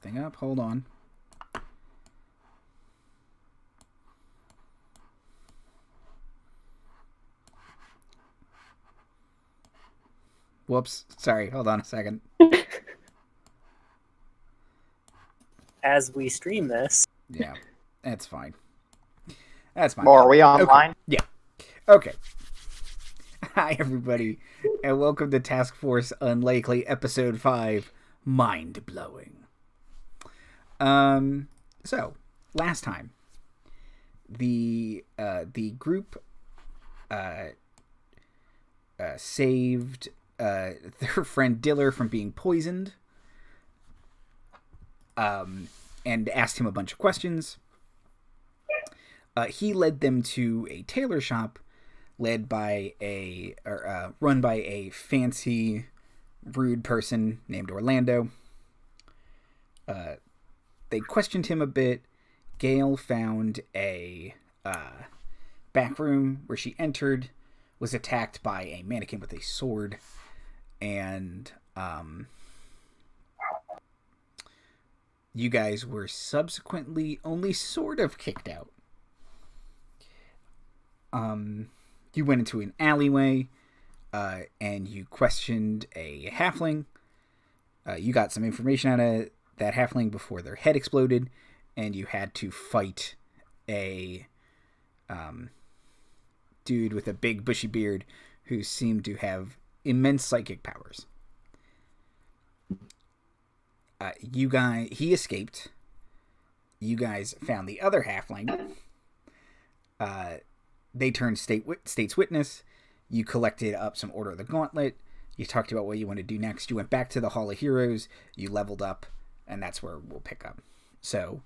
thing up. Hold on. Whoops. Sorry. Hold on a second. As we stream this. Yeah, that's fine. That's fine. Are we online? Okay. Yeah. Okay. Hi, everybody, and welcome to Task Force Unlikely, Episode 5, Mind Blowing. So, last time, the group saved their friend Diller from being poisoned, and asked him a bunch of questions. He led them to a tailor shop run by a fancy, rude person named Orlando. They questioned him a bit. Gayle found a back room where she entered, was attacked by a mannequin with a sword, and you guys were subsequently only sort of kicked out. You went into an alleyway, and you questioned a halfling. You got some information out of that halfling before their head exploded, and you had to fight a dude with a big bushy beard who seemed to have immense psychic powers. He escaped. You guys found the other halfling. They turned state's witness. You collected up some Order of the Gauntlet. You talked about what you want to do next. You went back to the Hall of Heroes. You leveled up, and that's where we'll pick up. So,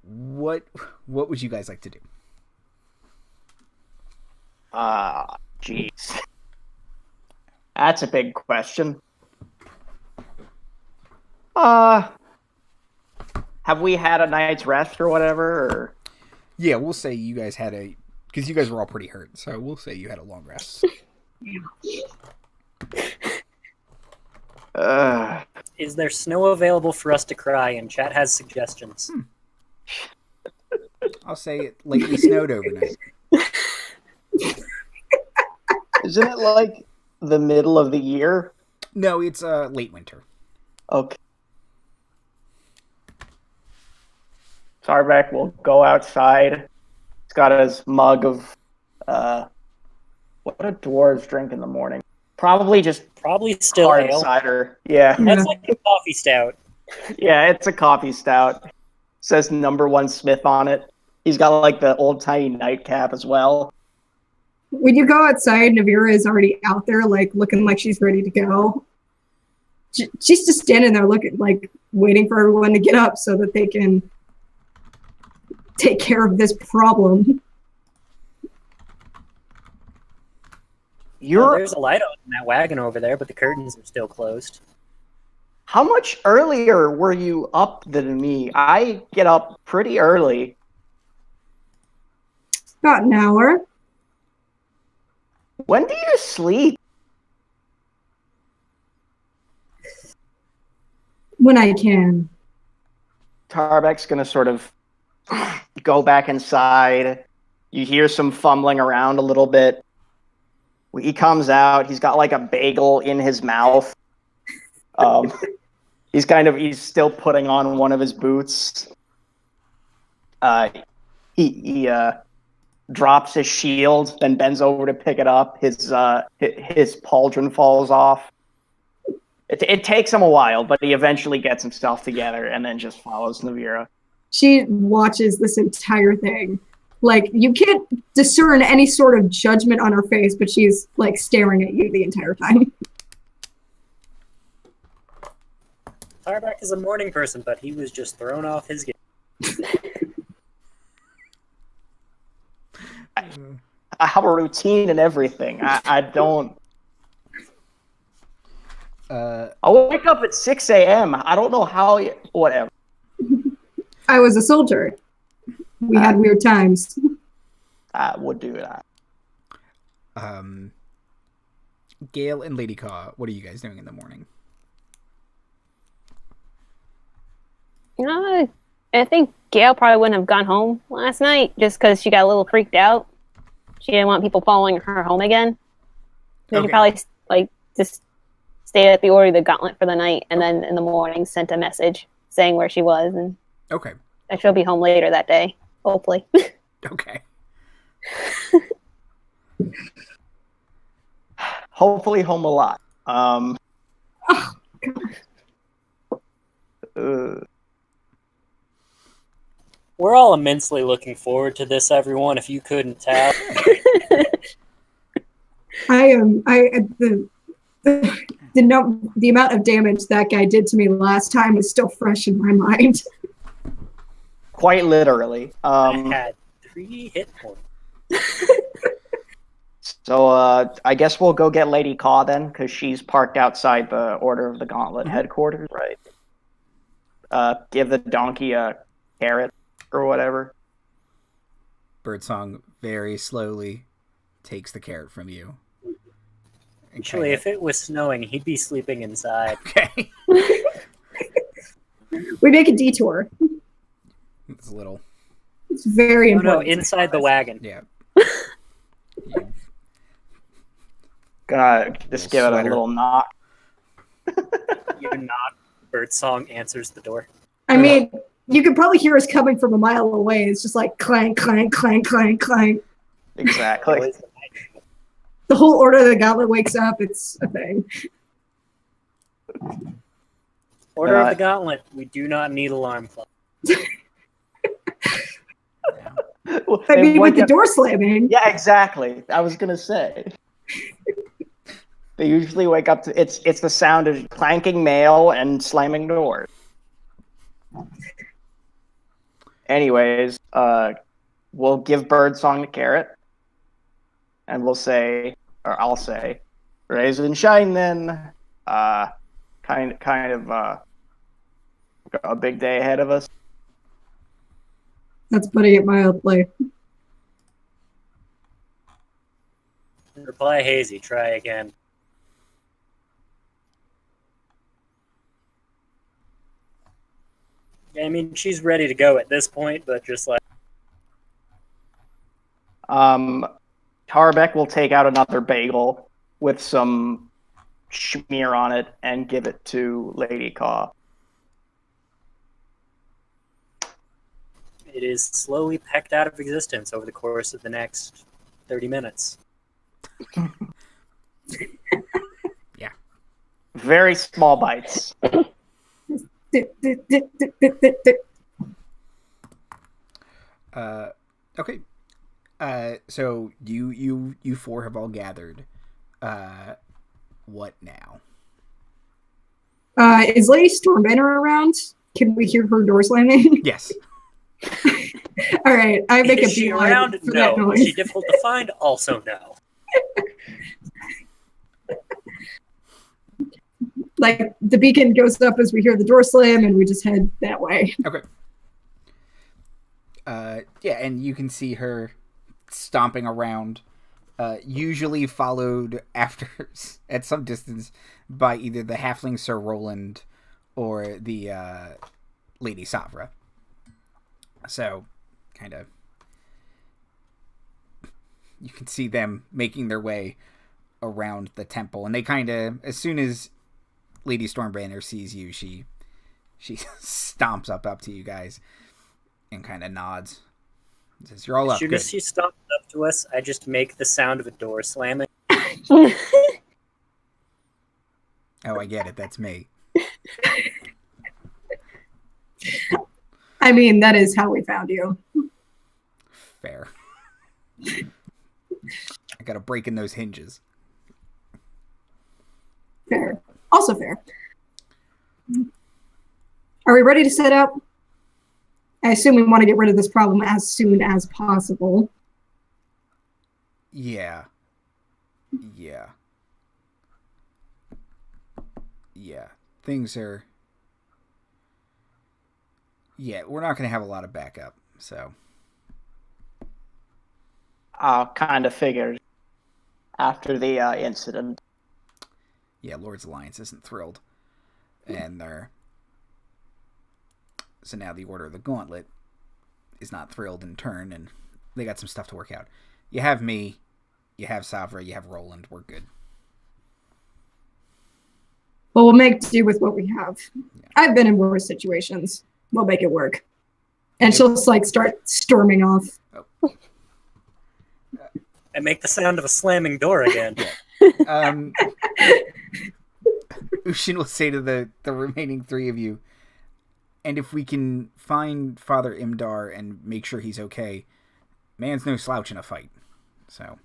what would you guys like to do? Jeez. That's a big question. Have we had a night's rest or whatever? Or? Yeah, we'll say you guys had because you guys were all pretty hurt, so we'll say you had a long rest. Is there snow available for us to cry? And chat has suggestions. I'll say it lately snowed overnight. Isn't it like the middle of the year? No, it's late winter. Okay. Tarbek will go outside. He's got his mug of what do dwarves drink in the morning? Probably still hard ale. cider. Yeah. That's like a coffee stout. Yeah, it's a coffee stout. Says #1 Smith on it. He's got like the old tiny nightcap as well. When you go outside, Navira is already out there, like looking like she's ready to go. She's just standing there looking like waiting for everyone to get up so that they can take care of this problem. There's a light on in that wagon over there, but the curtains are still closed. How much earlier were you up than me? I get up pretty early. About an hour. When do you sleep? When I can. Tarbek's gonna sort of go back inside. You hear some fumbling around a little bit. He comes out. He's got like a bagel in his mouth. He's still putting on one of his boots. He drops his shield, then bends over to pick it up. His pauldron falls off. It takes him a while, but he eventually gets himself together and then just follows Navira. She watches this entire thing. Like, you can't discern any sort of judgment on her face, but she's, like, staring at you the entire time. Tarbek is a morning person, but he was just thrown off his game. I have a routine and everything. I don't... I'll wake up at 6 a.m. I don't know how... Whatever. I was a soldier. We had weird times. I would do that. Gayle and Lady Kaw, what are you guys doing in the morning? I think Gayle probably wouldn't have gone home last night just because she got a little freaked out. She didn't want people following her home again. So Okay. she probably just stayed at the Order of the Gauntlet for the night, and then in the morning sent a message saying where she was, and Okay. that she'll be home later that day, hopefully. Okay. Hopefully home a lot. Oh, We're all immensely looking forward to this, everyone, if you couldn't tell. I am. The amount of damage that guy did to me last time is still fresh in my mind. Quite literally. I had 3 hit points. So I guess we'll go get Lady Kaw then, because she's parked outside the Order of the Gauntlet headquarters, right? Give the donkey a carrot or whatever. Birdsong very slowly takes the carrot from you. Actually, if it was snowing, he'd be sleeping inside. Okay. We make a detour. It's a little. It's very Oh no, important. inside the wagon. Yeah. Gonna just give it a Sweater. little knock. You knock. Birdsong answers the door. I mean, you could probably hear us coming from a mile away. It's just like clank, clank, clank, clank, clank. Exactly. The whole Order of the Gauntlet wakes up. It's a thing. Order of the Gauntlet. We do not need alarm clock. I mean, with the door slamming. Yeah, exactly. I was gonna say. They usually wake up to it's the sound of clanking mail and slamming doors. Anyways, we'll give Birdsong the carrot, and we'll say, or I'll say, "Raise and shine." Then, kind of a big day ahead of us. That's putting it mildly. Reply hazy. Try again. I mean, she's ready to go at this point, but just like... Tarbek will take out another bagel with some schmear on it and give it to Lady Kaw. It is slowly pecked out of existence over the course of the next 30 minutes. Yeah. Very small bites. Okay. So you four have all gathered. What now? Is Lady Stormbanner around? Can we hear her door slamming? Yes. All right, I make Is a she beeline around? for that No. noise. Is she difficult to find? Also no. Like the beacon goes up as we hear the door slam, and we just head that way. Okay. Yeah, and you can see her stomping around, usually followed after at some distance by either the halfling Sir Roland or the Lady Savra. So, kind of, you can see them making their way around the temple, and they kind of, as soon as Lady Stormbanner sees you, she stomps up to you guys and kind of nods. Says, "You're all up." As soon Good. as she stops up to us, I just make the sound of a door slamming. Oh, I get it. That's me. I mean, that is how we found you. Fair. I got to break in those hinges. Fair. Also fair. Are we ready to set up? I assume we want to get rid of this problem as soon as possible. Yeah. Things are... Yeah, we're not going to have a lot of backup, so... Kind of figured after the incident. Yeah, Lord's Alliance isn't thrilled. And they're... So now the Order of the Gauntlet is not thrilled in turn, and they got some stuff to work out. You have me, you have Savra, you have Roland. We're good. Well, we'll make do with what we have. Yeah. I've been in worse situations. We'll make it work. And she'll just like start storming off. Oh. And make the sound of a slamming door again. Ushin will say to the remaining three of you, and if we can find Father Imdar and make sure he's okay, man's no slouch in a fight. So,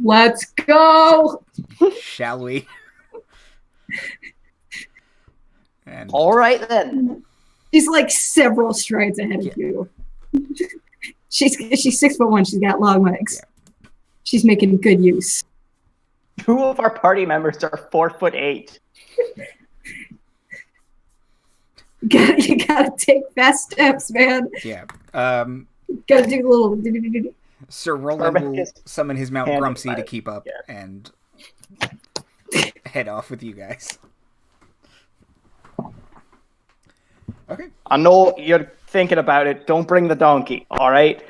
let's go. Shall we? And all right then. She's like several strides ahead of you. She's 6'1". She's got long legs. Yeah. She's making good use. 2 of our party members are 4'8". You gotta take fast steps, man. Yeah. Gotta do a little. Sir Roland will summon his Mount Grumpsy to keep up and head off with you guys. Okay. I know you're thinking about it. Don't bring the donkey, all right?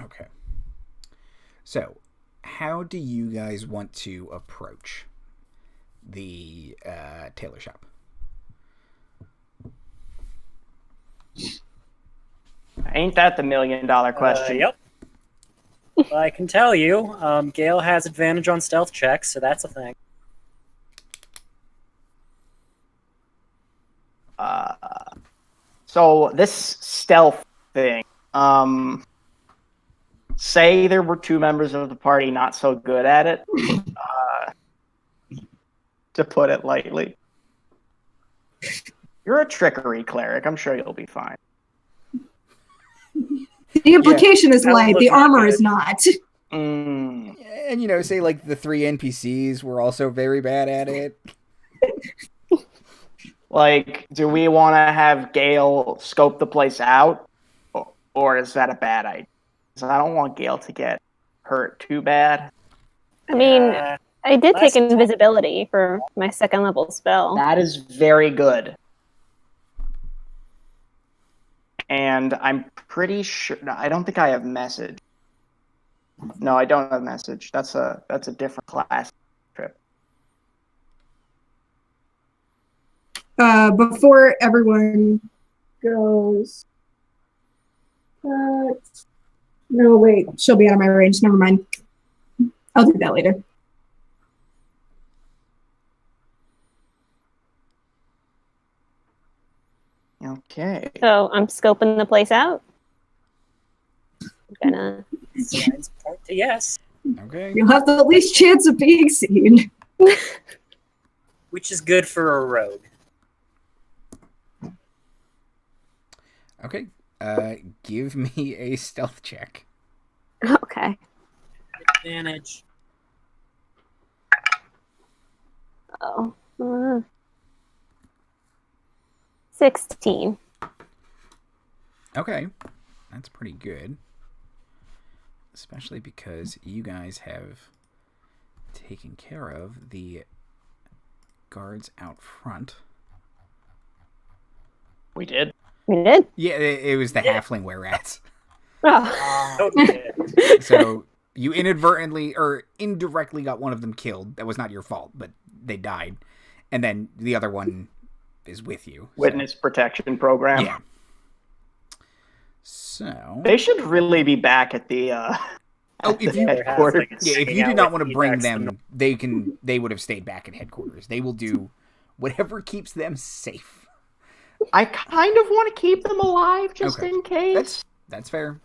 Okay. So, how do you guys want to approach the tailor shop? Ain't that the $1 million question? Yep. Well, I can tell you, Gayle has advantage on stealth checks, so that's a thing. So this stealth thing, say there were 2 members of the party not so good at it, to put it lightly. You're a trickery cleric. I'm sure you'll be fine. The implication is light. The armor is not. And, say like the 3 NPCs were also very bad at it. Like, do we want to have Gayle scope the place out? Or is that a bad idea? Because I don't want Gayle to get hurt too bad. I mean, I did take invisibility for my 2nd level spell. That is very good. And I'm pretty sure... I don't think I have message. No, I don't have message. That's a different class trip. Before everyone goes... no, wait. She'll be out of my range. Never mind. I'll do that later. Okay. So I'm scoping the place out. I'm gonna... Signs point to yes. Okay. You'll have the least chance of being seen. Which is good for a rogue. Okay. Give me a stealth check. Okay. Advantage. Oh. 16. Okay. That's pretty good. Especially because you guys have taken care of the guards out front. We did. We did? Yeah, it was the halfling were-rats. Oh. So you inadvertently or indirectly got one of them killed. That was not your fault, but they died. And then the other one is with you. Witness protection program. Yeah. So they should really be back at the if you headquarters. If you do not want to bring them, they would have stayed back at headquarters. They will do whatever keeps them safe. I kind of want to keep them alive just in case. That's fair.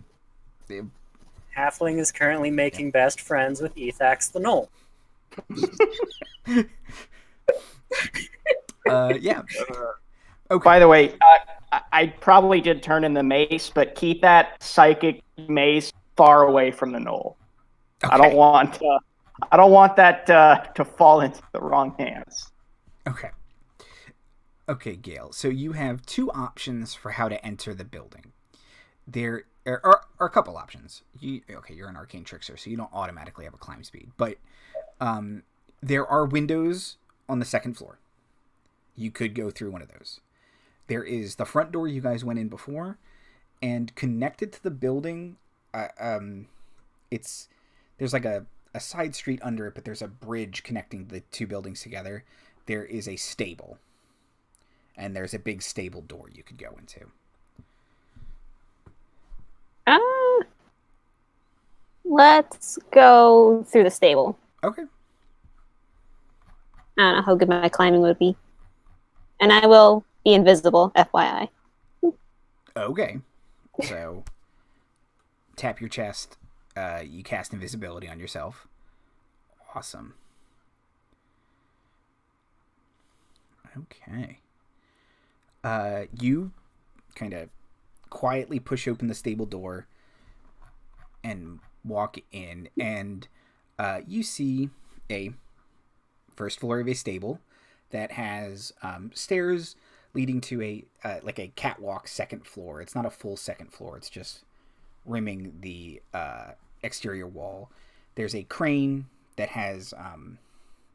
Halfling is currently making best friends with Ethax the Knoll. Yeah. Okay. By the way, I probably did turn in the mace, but keep that psychic mace far away from the knoll. Okay. I don't want that to fall into the wrong hands. Okay. Okay, Gayle. So you have 2 options for how to enter the building. There are a couple options. You're an arcane trickster, so you don't automatically have a climb speed. But There are windows on the second floor. You could go through one of those. There is the front door you guys went in before, and connected to the building, there's like a side street under it, but there's a bridge connecting the two buildings together. There is a stable, and there's a big stable door you could go into. Let's go through the stable. Okay. I don't know how good my climbing would be. And I will be invisible, FYI. Okay. So, tap your chest. You cast invisibility on yourself. Awesome. Okay. You kind of quietly push open the stable door and walk in, and you see a first floor of a stable that has stairs leading to a like a catwalk second floor. It's not a full second floor. It's just rimming the exterior wall. There's a crane that has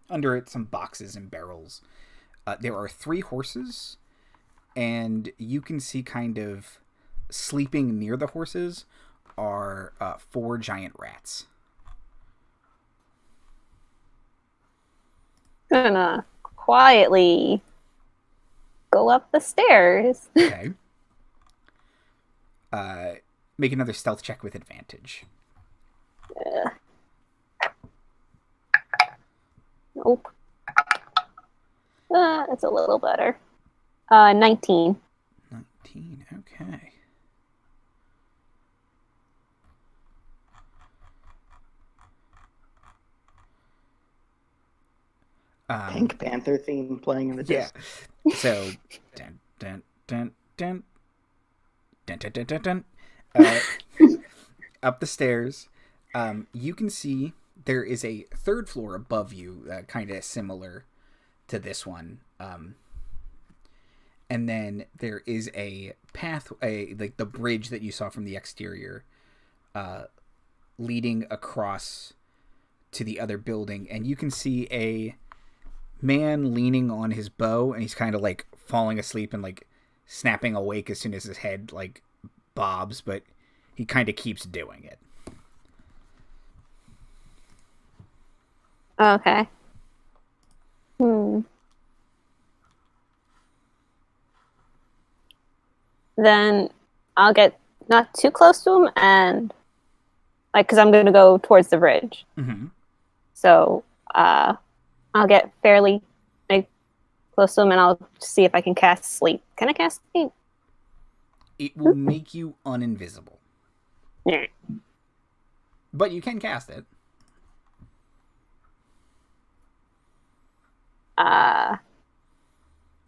under it some boxes and barrels. There are 3 horses, and you can see kind of sleeping near the horses are 4 giant rats. Gonna quietly go up the stairs. Okay. Make another stealth check with advantage. Nope. That's a little better. 19. 19, okay. Pink Panther theme playing in the distance. Yeah. So, dun, dun, dun, dun, dun, dun, dun, dun, dun. Up the stairs, you can see there is a 3rd floor above you, kind of similar to this one. And then there is a path, like the bridge that you saw from the exterior, leading across to the other building. And you can see a man leaning on his bow, and he's kind of like falling asleep and like snapping awake as soon as his head like bobs, but he kind of keeps doing it. Okay. Then I'll get not too close to him, and like, because I'm going to go towards the bridge. Mm-hmm. So I'll get fairly like close to him, and I'll see if I can cast sleep. Can I cast sleep? It will make you uninvisible. Yeah. But you can cast it.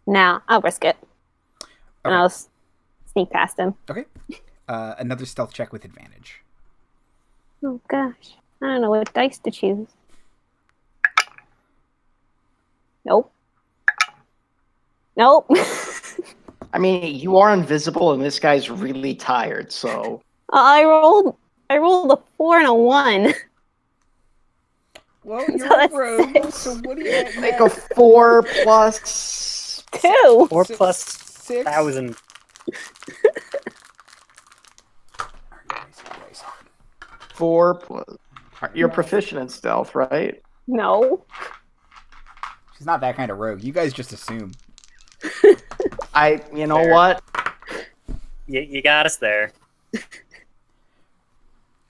Now I'll risk it. And Okay. I'll sneak past him. Okay. Another stealth check with advantage. Oh gosh. I don't know what dice to choose. Nope. Nope. I mean, you are invisible, and this guy's really tired, so... I rolled a 4 and a 1. Well, So you're a that's rogue, 6. so what do you have? Make a 4 plus... 2. 4 plus 6? 1,000. 4 plus... You're proficient in stealth, right? No. She's not that kind of rogue. You guys just assume. You know Fair. what? You got us there.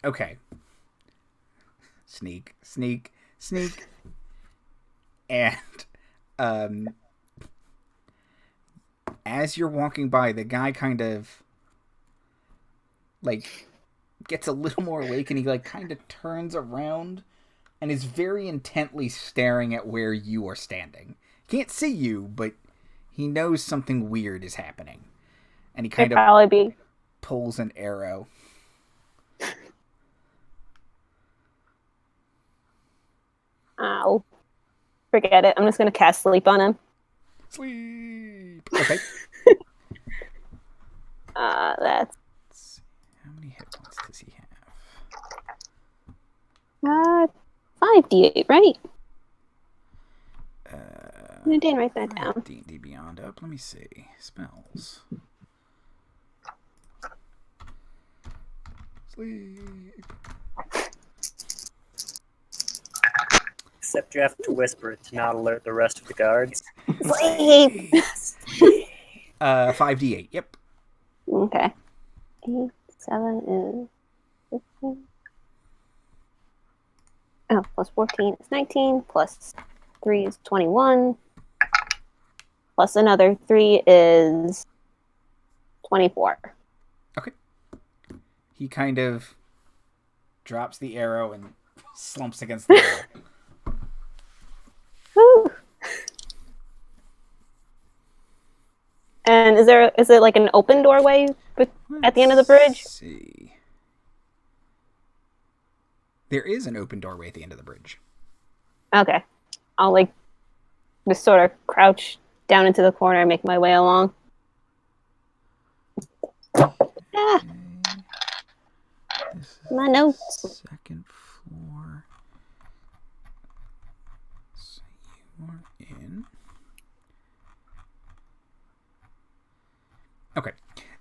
Okay. Sneak, sneak, sneak. And as you're walking by, the guy kind of like gets a little more awake, and he like kind of turns around and is very intently staring at where you are standing. Can't see you, but he knows something weird is happening. And he kind It'd of probably be. pulls an arrow. Ow. Forget it. I'm just going to cast sleep on him. Sleep. Okay. That's Let's see. How many hit points does he have? 5d8, right? I didn't write that down. D&D Beyond up. Let me see. Spells. Sleep. Except you have to whisper it to not alert the rest of the guards. Sleep! 5d8. Yep. Okay. 8, 7 is 15. Oh, plus 14 is 19, plus 3 is 21, plus another 3 is 24. Okay. He kind of drops the arrow and slumps against the wall. Whew. And is it like an open doorway at the end of the bridge? Let's see. There is an open doorway at the end of the bridge. Okay. I'll like just sort of crouch down into the corner and make my way along. Ah, This is my notes. second floor. So you are in. Okay.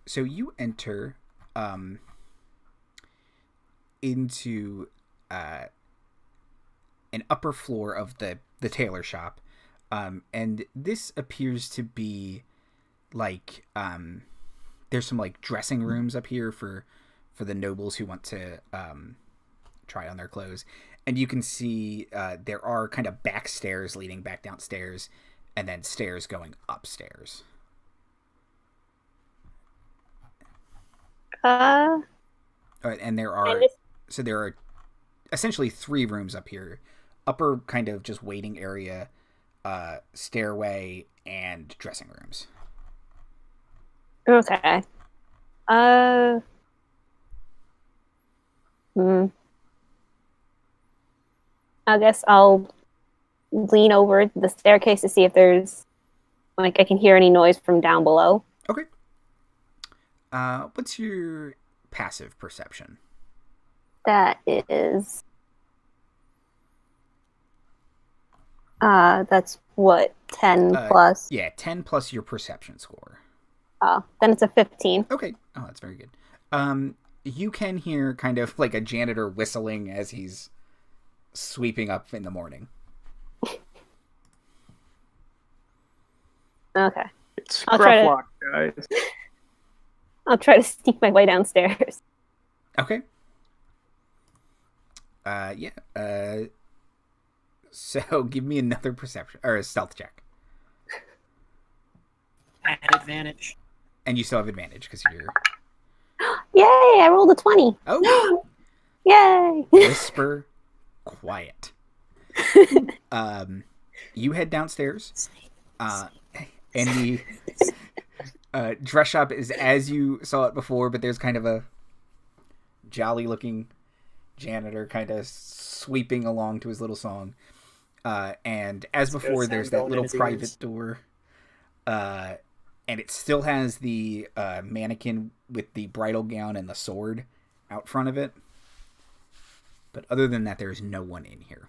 So you enter into an upper floor of the tailor shop. And this appears to be like there's some like dressing rooms up here for the nobles who want to try on their clothes. And you can see there are kind of back stairs leading back downstairs and then stairs going upstairs. And there are essentially 3 rooms up here. Upper kind of just waiting area, stairway, and dressing rooms. Okay. I guess I'll lean over the staircase to see if there's like I can hear any noise from down below. Okay. What's your passive perception? That is that's what, 10 plus? Yeah, 10 plus your perception score. Oh, then it's a 15. Okay. Oh, that's very good. You can hear kind of like a janitor whistling as he's sweeping up in the morning. Okay. It's I'll try to- Grufflock, guys. I'll try to sneak my way downstairs. Okay. Yeah. So give me another perception or a stealth check. I had advantage. And you still have advantage because you're... Yay, I rolled a 20. Oh! Yay! Whisper quiet. You head downstairs. And the dress shop is as you saw it before, but there's kind of a jolly-looking janitor kind of sweeping along to his little song. And as before, there's that little private door. And it still has the mannequin with the bridal gown and the sword out front of it. But other than that, there's no one in here.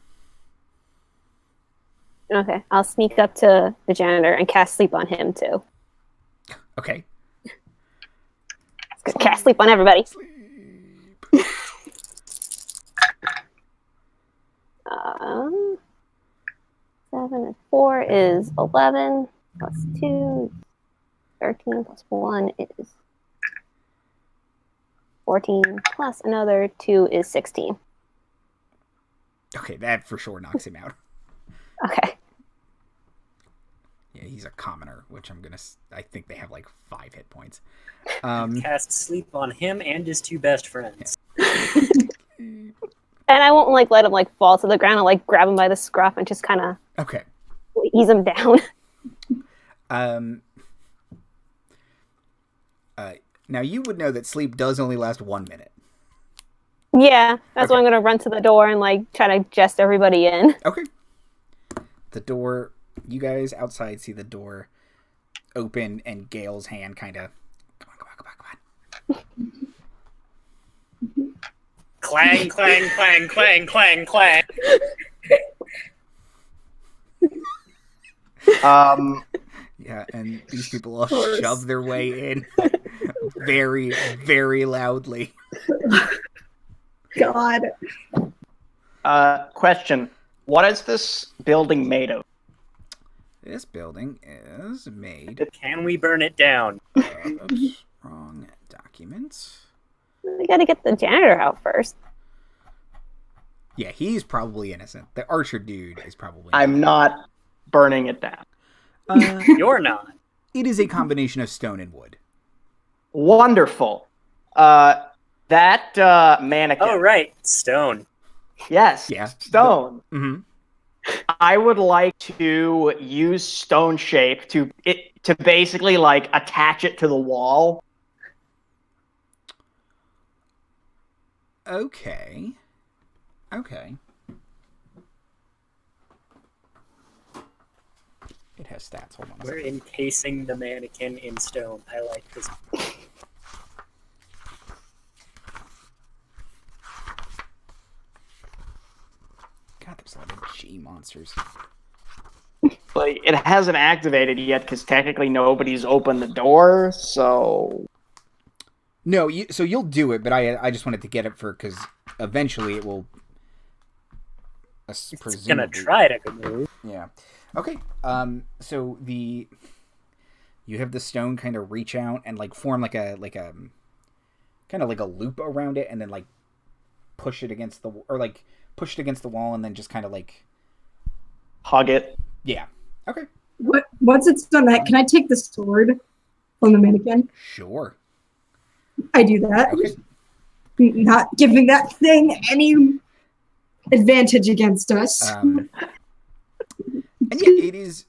Okay, I'll sneak up to the janitor and cast sleep on him too. Okay. Cast sleep on everybody. Sleep. 7 and 4 is 11, plus 2, 13, plus 1 is 14, plus another 2 is 16. Okay, that for sure knocks him out. Okay. Yeah, he's a commoner, which I think they have like 5 hit points. Cast sleep on him and his 2 best friends. And I won't like let him like fall to the ground. I'll like grab him by the scruff and just kind of Okay. ease him down. Now you would know that sleep does only last 1 minute. Yeah, that's why Okay. I'm gonna run to the door and like try to jest everybody in. Okay. The door, you guys outside see the door open and Gayle's hand kind of, come on. Clang, clang, clang, clang, clang, clang. Yeah, and these people all shove their way in very, very loudly. God. Question. What is this building made of? This building is made Can we burn it down? oops, wrong documents. We gotta get the janitor out first. Yeah, he's probably innocent. The archer dude is probably I'm not burning it down. You're not. It is a combination of stone and wood. Wonderful. That mannequin. Oh, right. Stone. Yes. Yeah. Stone. Mm-hmm. I would like to use stone shape to basically like attach it to the wall. Okay. It has stats. Hold on a We're second. encasing the mannequin in stone. I like this. God, there's a lot of G monsters. Like it hasn't activated yet because technically nobody's opened the door. So No, so you'll do it, but I just wanted to get it because eventually it will. It's gonna try to move. Yeah. Okay. So you have the stone kind of reach out and like form like a kind of like a loop around it, and then like push it against the wall, and then just kind of like hug it. Yeah. Okay. Once it's done that, can I take the sword from the mannequin? Sure. I do that. Okay. Not giving that thing any advantage against us. And yeah, it is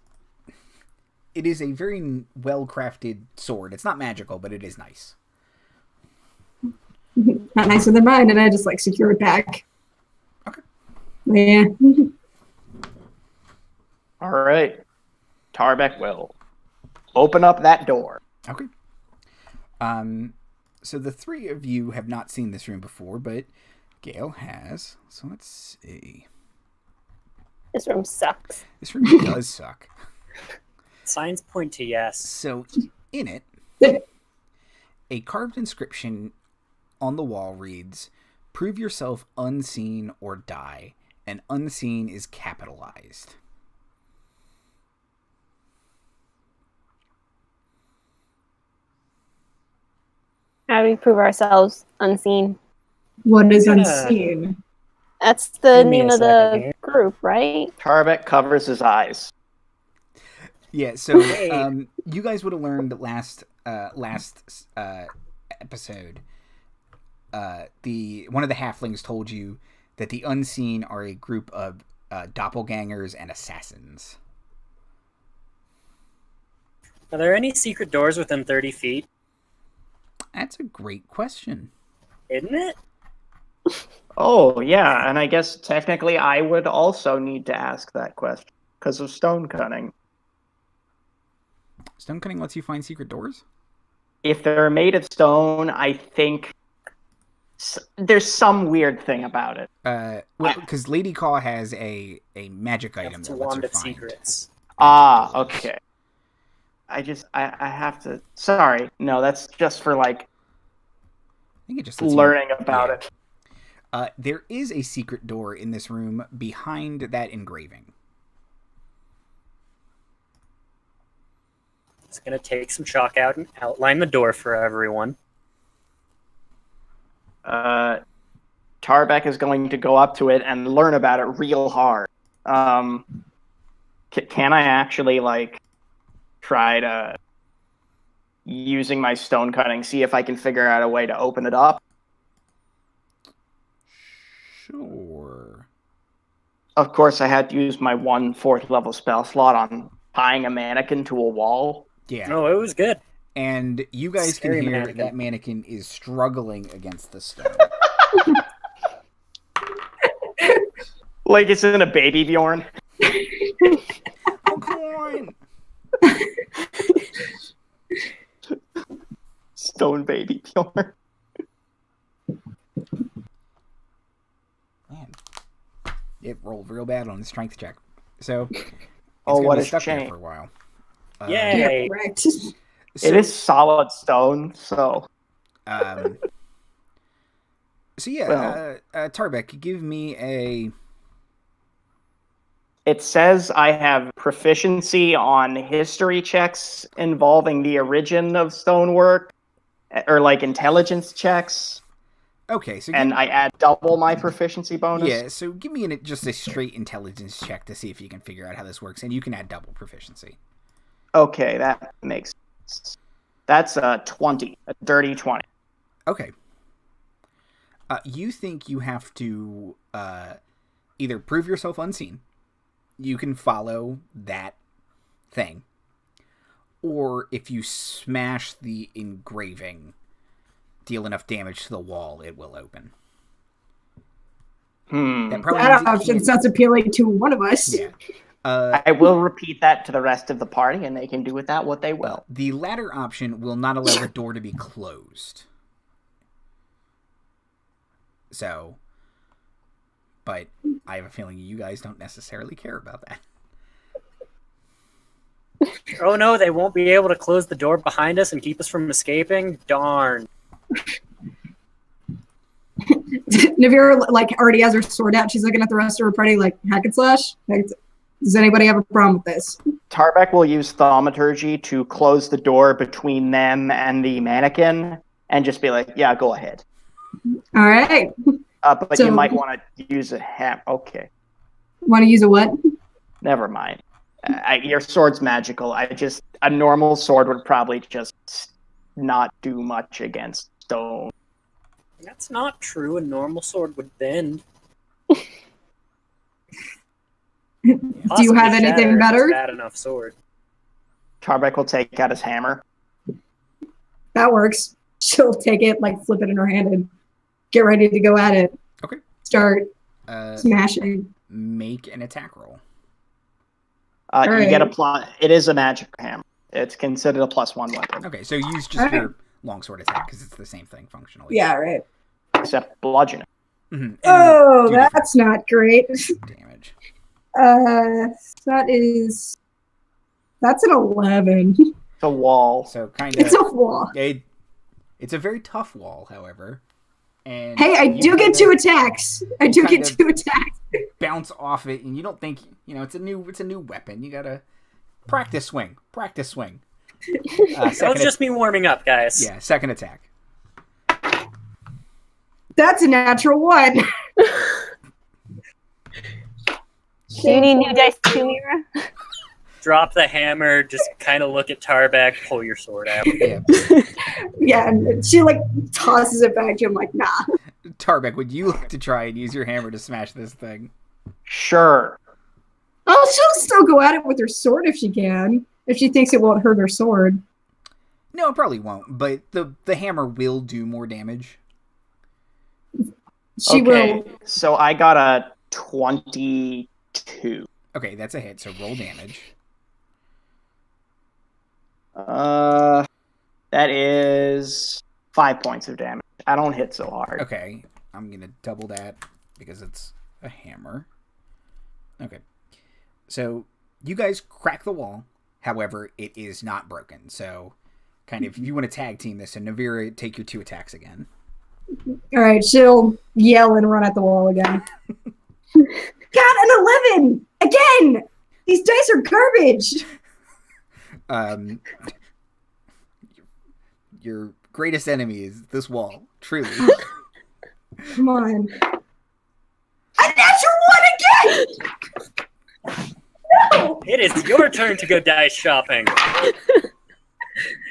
a very well-crafted sword. It's not magical, but it is nice. Not nicer than mine, and I just like secure it back. Okay. Yeah. All right. Tarbek will open up that door. Okay. So the three of you have not seen this room before, but Gayle has. So let's see. This room sucks. This room does suck. Signs point to yes. So in it, a carved inscription on the wall reads, "Prove yourself unseen or die." And unseen is capitalized. How do we prove ourselves unseen? What is Yeah. unseen? That's the Give me name a of second the here. group, right? Tarbek covers his eyes. Yeah, so Hey. you guys would have learned last episode. One of the halflings told you that the unseen are a group of doppelgangers and assassins. Are there any secret doors within 30 feet? That's a great question. Isn't it? Oh, yeah, and I guess technically I would also need to ask that question because of stone cutting. Stone cutting lets you find secret doors? If they're made of stone, I think there's some weird thing about it. Well, because Lady Kaw has a magic item It's that a lets her wand of find. secrets. Ah, okay. I have to... Sorry. No, that's just for, like, I think it just lets you- learning about yeah. it. There is a secret door in this room behind that engraving. It's gonna take some chalk out and outline the door for everyone. Tarbek is going to go up to it and learn about it real hard. Can I actually, like, try to, using my stone cutting, see if I can figure out a way to open it up? Sure. Of course, I had to use my 1 4th level spell slot on tying a mannequin to a wall. Yeah. No, it was good. And you guys Scary can hear mannequin. that mannequin is struggling against the stone. Like it's in a baby Bjorn. Oh, come on! Stone baby Bjorn. Man. It rolled real bad on the strength check. So, Oh, gonna what be is stuck there chain? for a while. Yay. Yeah, correct. It is solid stone, so Um, so yeah, Well- Tarbek, give me a. it says I have proficiency on history checks involving the origin of stonework, or like intelligence checks, Okay, so and I add double my proficiency bonus. yeah, so give me just a straight intelligence check to see if you can figure out how this works, and you can add double proficiency. Okay, that makes sense. That's a 20, a dirty 20. Okay. You think you have to either prove yourself unseen, you can follow that thing, or if you smash the engraving, deal enough damage to the wall, it will open. That probably means That it option can't- sounds appealing to one of us. Yeah. I will repeat that to the rest of the party, and they can do with that what they will. The latter option will not allow the door to be closed. So, but I have a feeling you guys don't necessarily care about that. Oh no, they won't be able to close the door behind us and keep us from escaping? Darn. Navira like already has her sword out. She's looking at the rest of her party like hack and slash. Does anybody have a problem with this? Tarbek will use thaumaturgy to close the door between them and the mannequin, and just be like, "Yeah, go ahead." All right. But So- you might want to use a ham. Okay, Want to use a what? never mind. Your sword's magical. A normal sword would probably just not do much against stone. That's not true. A normal sword would bend. Do you have anything better? Bad enough sword. Tarbek will take out his hammer. That works. She'll take it, like flip it in her hand, and get ready to go at it. Okay. Start Uh, smashing. make an attack roll. You get a Alright. plus. It is a magic hammer. It's considered a +1 weapon, Okay, so use just Alright. your longsword attack because it's the same thing functionally. Yeah, right. except bludgeoning. Mm-hmm. And Oh, do that's not great. different damage. That's an 11. It's a wall. So kind of. It's a wall. It's a very tough wall, however. And Hey, I you do get kinda 2 attacks. I do get kind 2 attacks. bounce off it, and you don't think it's a new weapon. You gotta practice swing. That was Second just me warming up, guys. yeah, second attack. That's a natural 1. Do you need new dice too, Mira? Drop the hammer, just kind of look at Tarbek, pull your sword out. Yeah. Yeah, and she like tosses it back to him like, nah. Tarbek, would you like to try and use your hammer to smash this thing? Sure. Oh, she'll still go at it with her sword if she can. If she thinks it won't hurt her sword. No, it probably won't, but the hammer will do more damage. She will. So I got a 22. Okay, that's a hit, so roll damage. That is 5 points of damage. I don't hit so hard. Okay, I'm gonna double that because it's a hammer. Okay, so you guys crack the wall. However, it is not broken. So, kind of, if you want to tag team this, and Navira, take your 2 attacks again. All right, she'll yell and run at the wall again. Got an 11 again. These dice are garbage. Your greatest enemy is this wall, truly. Come on. A natural 1 again. No. It is your turn to go dice shopping.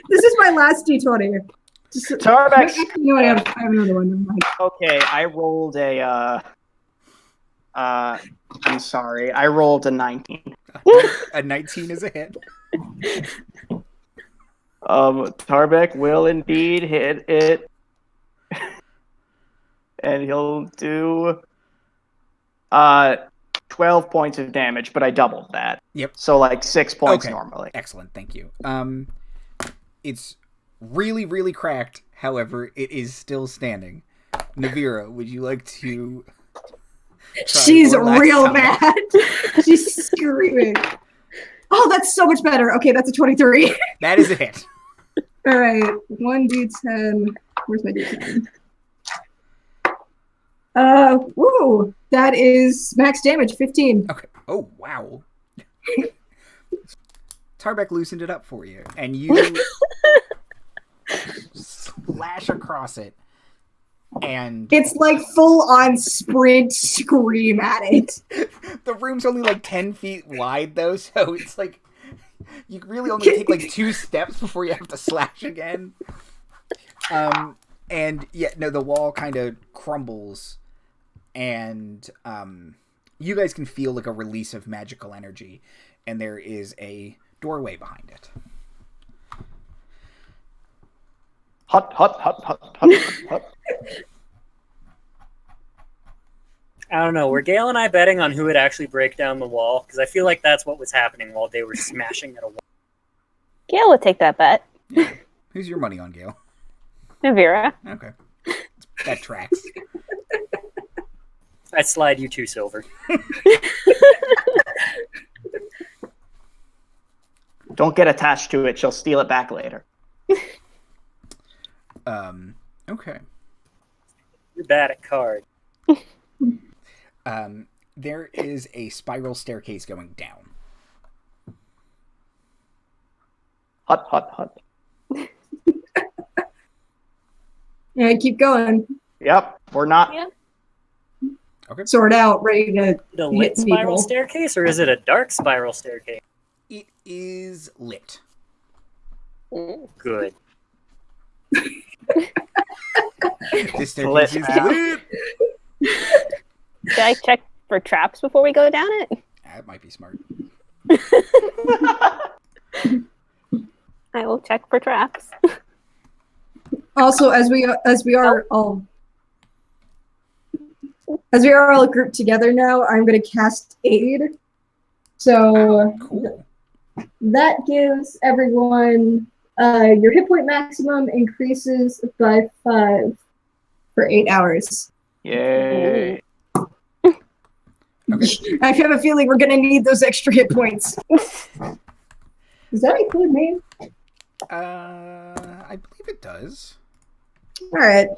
This is my last D20. Tarbek. No, I have another one. Never mind. Okay, I rolled a. I'm sorry. I rolled a 19. A 19 is a hit. Tarbek will indeed hit it, and he'll do 12 points of damage, but I doubled that. Yep. So like 6 points Okay. normally. Excellent, thank you. It's really, really cracked. However, it is still standing. Navira, would you like to? She's one last real time? mad. She's screaming. Oh, that's so much better. Okay, that's a 23. That is a hit. All right, 1d10. Where's my d10? Woo! That is max damage, 15. Okay. Oh, wow. Tarbek loosened it up for you, and you slash across it, and it's like full on sprint scream at it. The room's only like 10 feet wide, though, so it's like you really only take like 2 steps before you have to slash again. And yeah, no, the wall kind of crumbles, and you guys can feel like a release of magical energy, and there is a doorway behind it. Hut, hut, hut, hut, hut, hut. I don't know. Were Gayle and I betting on who would actually break down the wall? Because I feel like that's what was happening while they were smashing at a wall. Gayle would take that bet. Yeah. Who's your money on, Gayle? Navira. Okay. That tracks. I'd slide you 2 silver. Don't get attached to it. She'll steal it back later. Okay. You're bad at cards. There is a spiral staircase going down. Hut, hut, hut. Yeah, keep going. Yep, we're not. Yeah. Okay. Sword out, ready to Is it a lit hit spiral people. staircase, or is it a dark spiral staircase? It is lit. Good. This staircase is lit. Should I check for traps before we go down it? That might be smart. I will check for traps. Also, as we are all grouped together now, I'm going to cast Aid. So Cool. that gives everyone your hit point maximum increases by 5 for 8 hours. Yay. Okay. I have a feeling we're going to need those extra hit points. Does that include me? I believe it does. All right.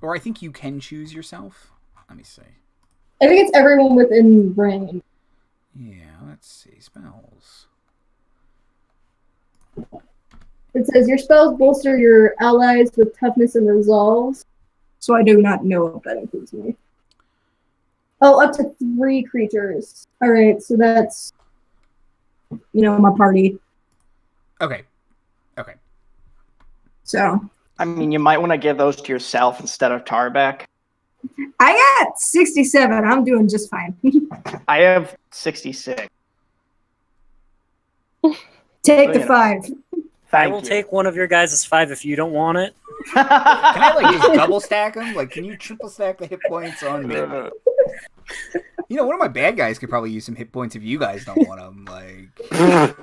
Or I think you can choose yourself. Let me see. I think it's everyone within range. Yeah, let's see. Spells. It says your spells bolster your allies with toughness and resolves. So I do not know if that includes me. Oh, up to 3 creatures. All right, so that's, my party. Okay. Okay. So I mean, you might want to give those to yourself instead of Tarbek. I got 67. I'm doing just fine. I have 66. Take the Yeah. 5. I Thank will you. take one of your guys' 5 if you don't want it. Can I like just double stack them? Like, can you triple stack the hit points on me? One of my bad guys could probably use some hit points if you guys don't want them. Like,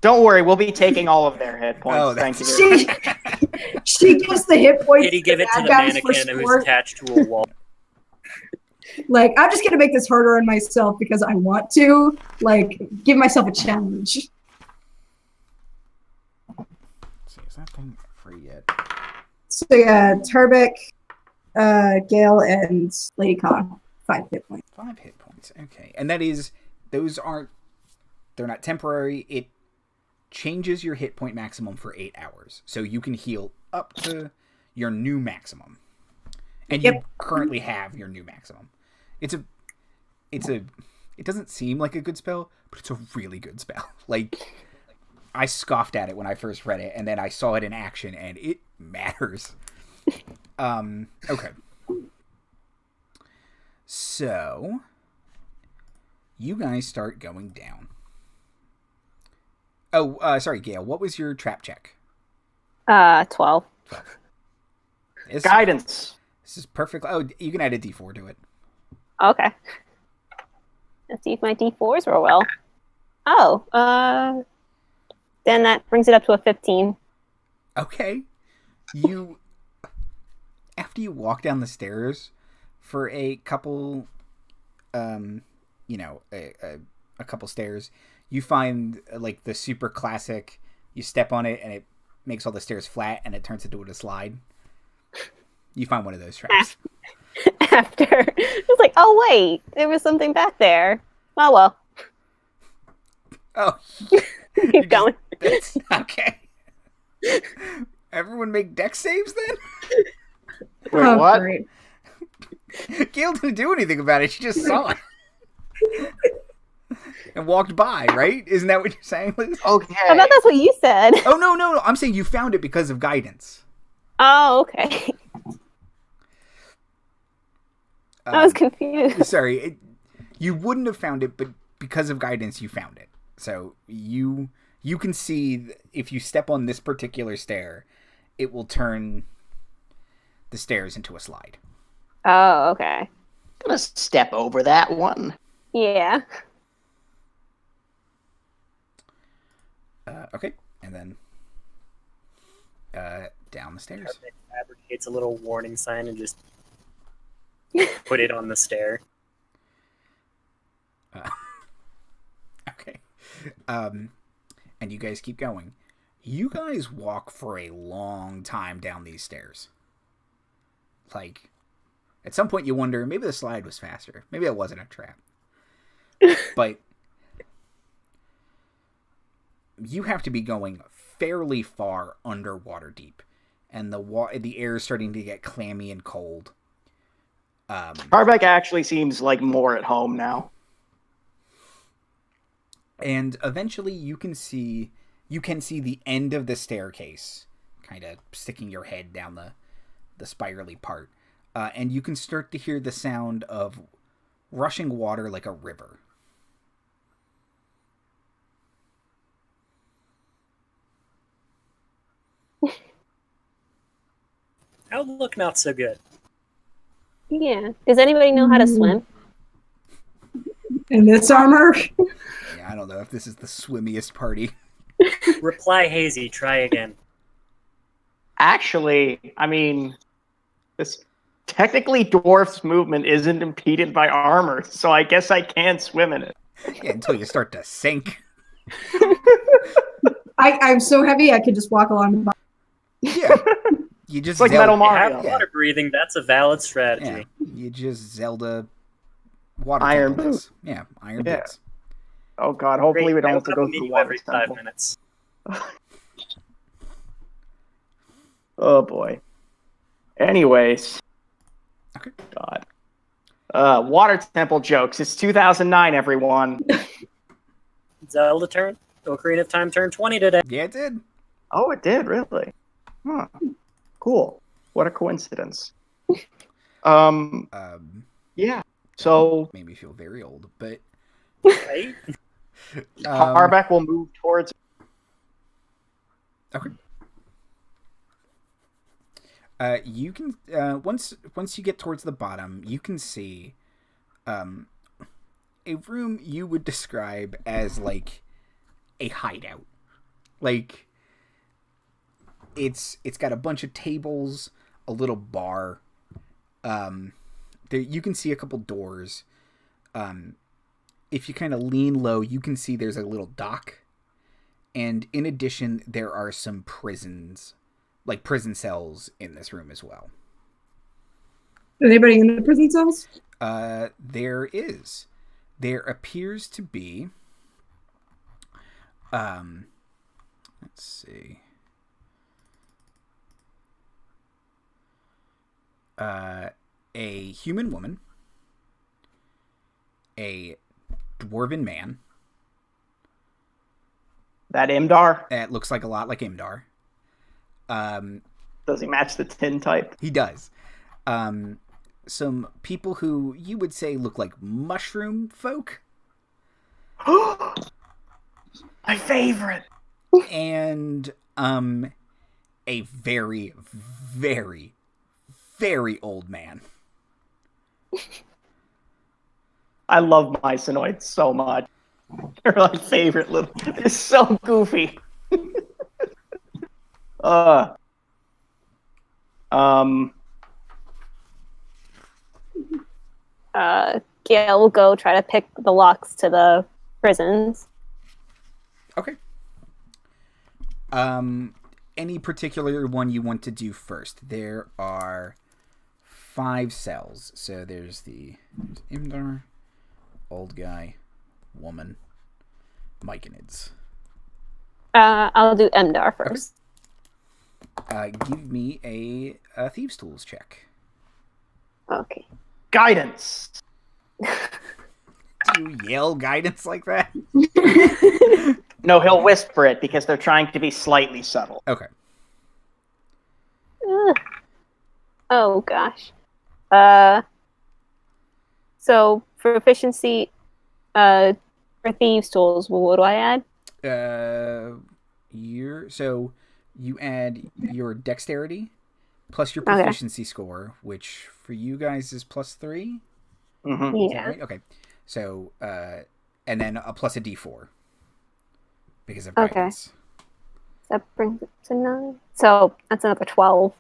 Don't worry, we'll be taking all of their hit points. Oh, Thank you. She, she gives the hit points. Did he give it to bad the guys for mannequin who's sport. attached to a wall? Like, I'm just gonna make this harder on myself because I want to. Like, give myself a challenge. let's see, is that thing free yet? So yeah, Tarbek, Gayle, and Lady Kaw, 5 hit points. 5 hit points. Okay. And they're not temporary. It changes your hit point maximum for 8 hours. So you can heal up to your new maximum. And you currently have your new maximum. It doesn't seem like a good spell, but it's a really good spell. Like, I scoffed at it when I first read it, and then I saw it in action, and it matters. Okay. So, you guys start going down. Oh, sorry, Gayle. What was your trap check? 12. Guidance. This is perfect. Oh, you can add a D4 to it. Okay. Let's see if my D4s roll well. Oh, then that brings it up to a 15. Okay. After you walk down the stairs for a couple, a a couple stairs. You find like the super classic. You step on it and it makes all the stairs flat and it turns into a slide. You find one of those traps. After it's like, oh wait, there was something back there. Oh well. Oh, Keep going. Okay. Everyone make dex saves then? Wait, what? Great. Gayle didn't do anything about it. She just saw it. And walked by, right? Isn't that what you're saying, Liz? Okay. I thought that's what you said. Oh, no. I'm saying you found it because of guidance. Oh, okay. I was confused. Sorry. You wouldn't have found it, but because of guidance, you found it. So you can see if you step on this particular stair, it will turn the stairs into a slide. Oh, okay. I'm gonna step over that one. Yeah. Okay, and then down the stairs. Tarbek fabricates a little warning sign and just put it on the stair. Okay. And you guys keep going. You guys walk for a long time down these stairs. Like, at some point you wonder, maybe the slide was faster. Maybe it wasn't a trap. But you have to be going fairly far under Waterdeep. And the air is starting to get clammy and cold. Tarbek actually seems like more at home now. And eventually you can see the end of the staircase, kind of sticking your head down the spirally part. And you can start to hear the sound of rushing water like a river. Outlook not so good. Yeah. Does anybody know how to swim? In this armor? Yeah, I don't know if this is the swimmiest party. Reply hazy, try again. Actually, I mean, this technically dwarf's movement isn't impeded by armor, so I guess I can swim in it. Yeah, until you start to sink. I'm so heavy I could just walk along the bottom. Yeah. You just It's like Metal You Mario. have water breathing, that's a valid strategy. Yeah, you just Zelda water Iron temple this. Yeah, iron Yeah. boots. Oh god, hopefully Great, we don't I have to woke go up through immediately water every 5 temple. minutes. Oh boy. Anyways. Okay. God. Water temple jokes. It's 2009, everyone. Zelda turn. Ocarina of Time turned 20 today. Yeah, it did. Oh, it did, really? Huh. Cool. What a coincidence. Yeah. So Made me feel very old, but Right? Tarbek will move towards. okay. You can once you get towards the bottom, you can see a room you would describe as like a hideout. Like it's got a bunch of tables, a little bar. There you can see a couple doors. If you kind of lean low, you can see there's a little dock. And in addition, there are some prisons, like prison cells in this room as well. Anybody in the prison cells? There is. There appears to be... let's see... a human woman, a dwarven man. That Imdar? It looks like a lot like Imdar. Does he match the tin type? He does. Some people who you would say look like mushroom folk. My favorite. And a very, very, very old man. I love mycenoids so much. They're my favorite little. They're so goofy. Gayle will go try to pick the locks to the prisons. Okay. Any particular one you want to do first? There are 5 cells. So there's Imdar, old guy, woman, Myconids. I'll do Emdar first. Give me a Thieves' Tools check. Okay. Guidance. Do you yell guidance like that? No, he'll whisper it because they're trying to be slightly subtle. Okay. Oh gosh. So for efficiency, for thieves' tools, what do I add? You add your dexterity plus your proficiency score, which for you guys is +3. Mm-hmm. Is Yeah. that right? Okay. So and then a plus a d4 because of Okay. guidance. That brings it to 9. So that's another 12.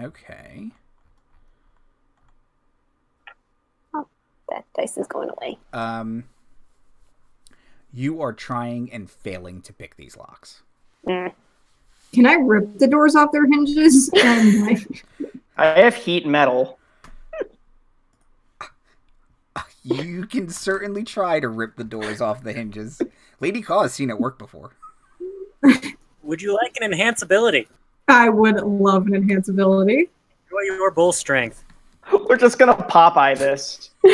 Okay. Oh, that dice is going away. You are trying and failing to pick these locks. Mm. Can I rip the doors off their hinges? I have heat metal. You can certainly try to rip the doors off the hinges. Lady Kaw has seen it work before. Would you like an enhanceability? I would love an enhanceability. Enjoy your bull strength. We're just gonna Popeye this. All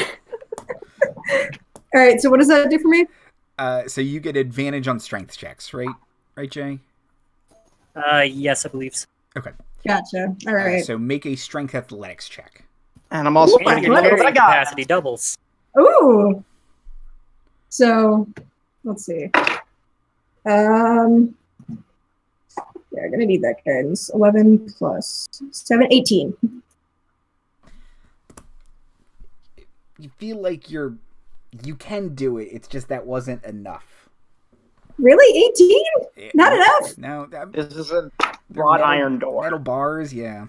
right, so what does that do for me? So you get advantage on strength checks, right? Right, Jay? Yes, I believe so. Okay. Gotcha. All right. So make a strength athletics check. And I'm also And putting a your little bit carrying of guidance. capacity doubles. Ooh. So, let's see. Yeah, I'm gonna need that guidance. 11 plus 7, 18. You feel like you can do it. It's just that wasn't enough. Really? 18? Not enough? No. This is a wrought iron door. Metal bars, yeah.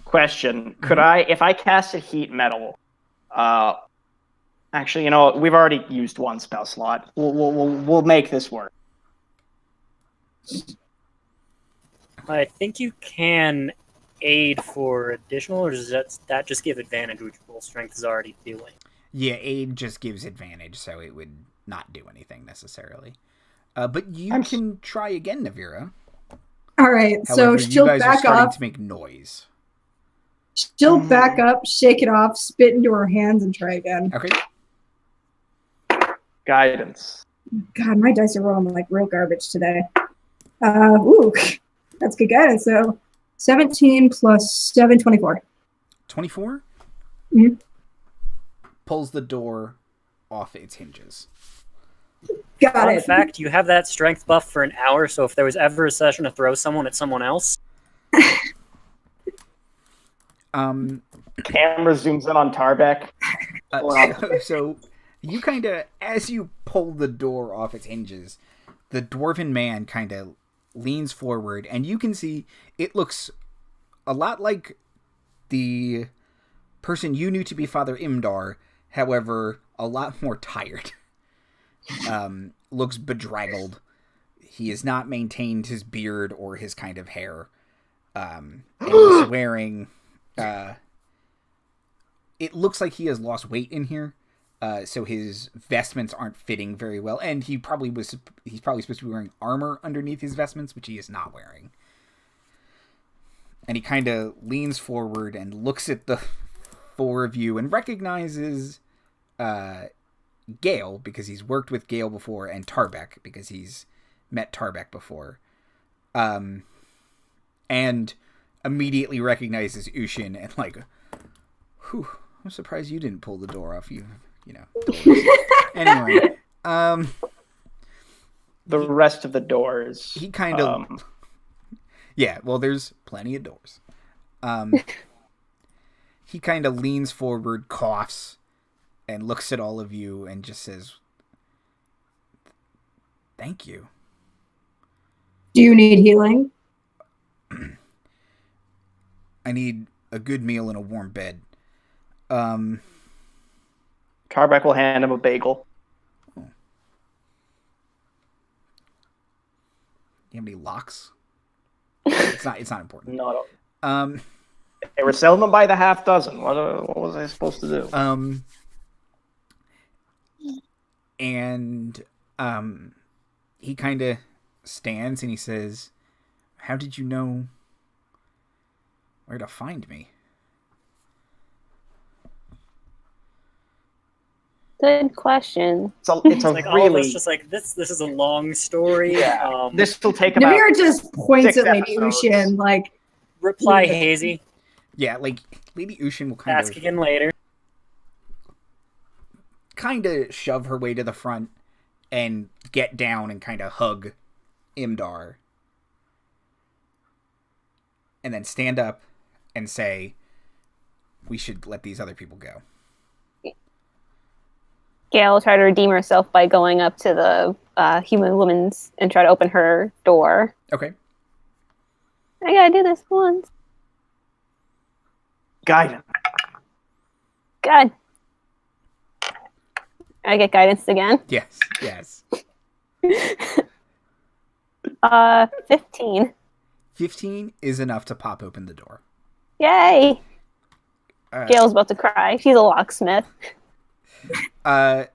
Question: Could I, if I cast a heat metal? Actually, you know, we've already used one spell slot. We'll make this work. I think you can aid for additional, or does that just give advantage, which bull strength is already doing? Yeah, aid just gives advantage, so it would not do anything necessarily. But you can try again, Navira. All right, However, so she'll you guys are back starting up. to make noise. She'll back up, shake it off, spit into her hands, and try again. Okay. Guidance. God, my dice are rolling like real garbage today. Ooh, that's good guidance. So 17 plus 7, 24. 24? Mhm. Pulls the door off its hinges. Got Fun it. fact, you have that strength buff for an hour, so if there was ever a session to throw someone at someone else... Camera zooms in on Tarbek. So you kind of, as you pull the door off its hinges, the dwarven man kind of leans forward, and you can see it looks a lot like the person you knew to be Father Imdar, however, a lot more tired. Looks bedraggled. He has not maintained his beard or his kind of hair. And he's wearing... it looks like he has lost weight in here. So his vestments aren't fitting very well. And he's probably supposed to be wearing armor underneath his vestments, which he is not wearing. And he kind of leans forward and looks at the 4 of you and recognizes Gayle, because he's worked with Gayle before, and Tarbek, because he's met Tarbek before. And immediately recognizes Ushin and like, whew, I'm surprised you didn't pull the door off. You know. Anyway, The rest of the doors. he kind of, yeah. Well, there's plenty of doors. He kind of leans forward, coughs, and looks at all of you and just says, "Thank you." Do you need healing? I need a good meal and a warm bed. Tarbek will hand him a bagel. you have any locks? It's not important. No. Um, They were selling them by the half dozen. What was I supposed to do? And he kind of stands and he says, "How did you know where to find me?" Good question. It's a Like really... all of us just like this is a long story. Yeah. This will take about... Navira just points 6 at Lady episodes. Ushin, like, Reply hazy. Yeah, like Lady Ushin will Ask again later. kind of shove her way to the front and get down and kind of hug Imdar. And then stand up and say, "We should let these other people go." Gayle will try to redeem herself by going up to the human woman's and try to open her door. Okay. I gotta do this once. Guidance. God. I get guidance again. Yes. 15. 15 is enough to pop open the door. Yay! Gayle's about to cry. She's a locksmith. The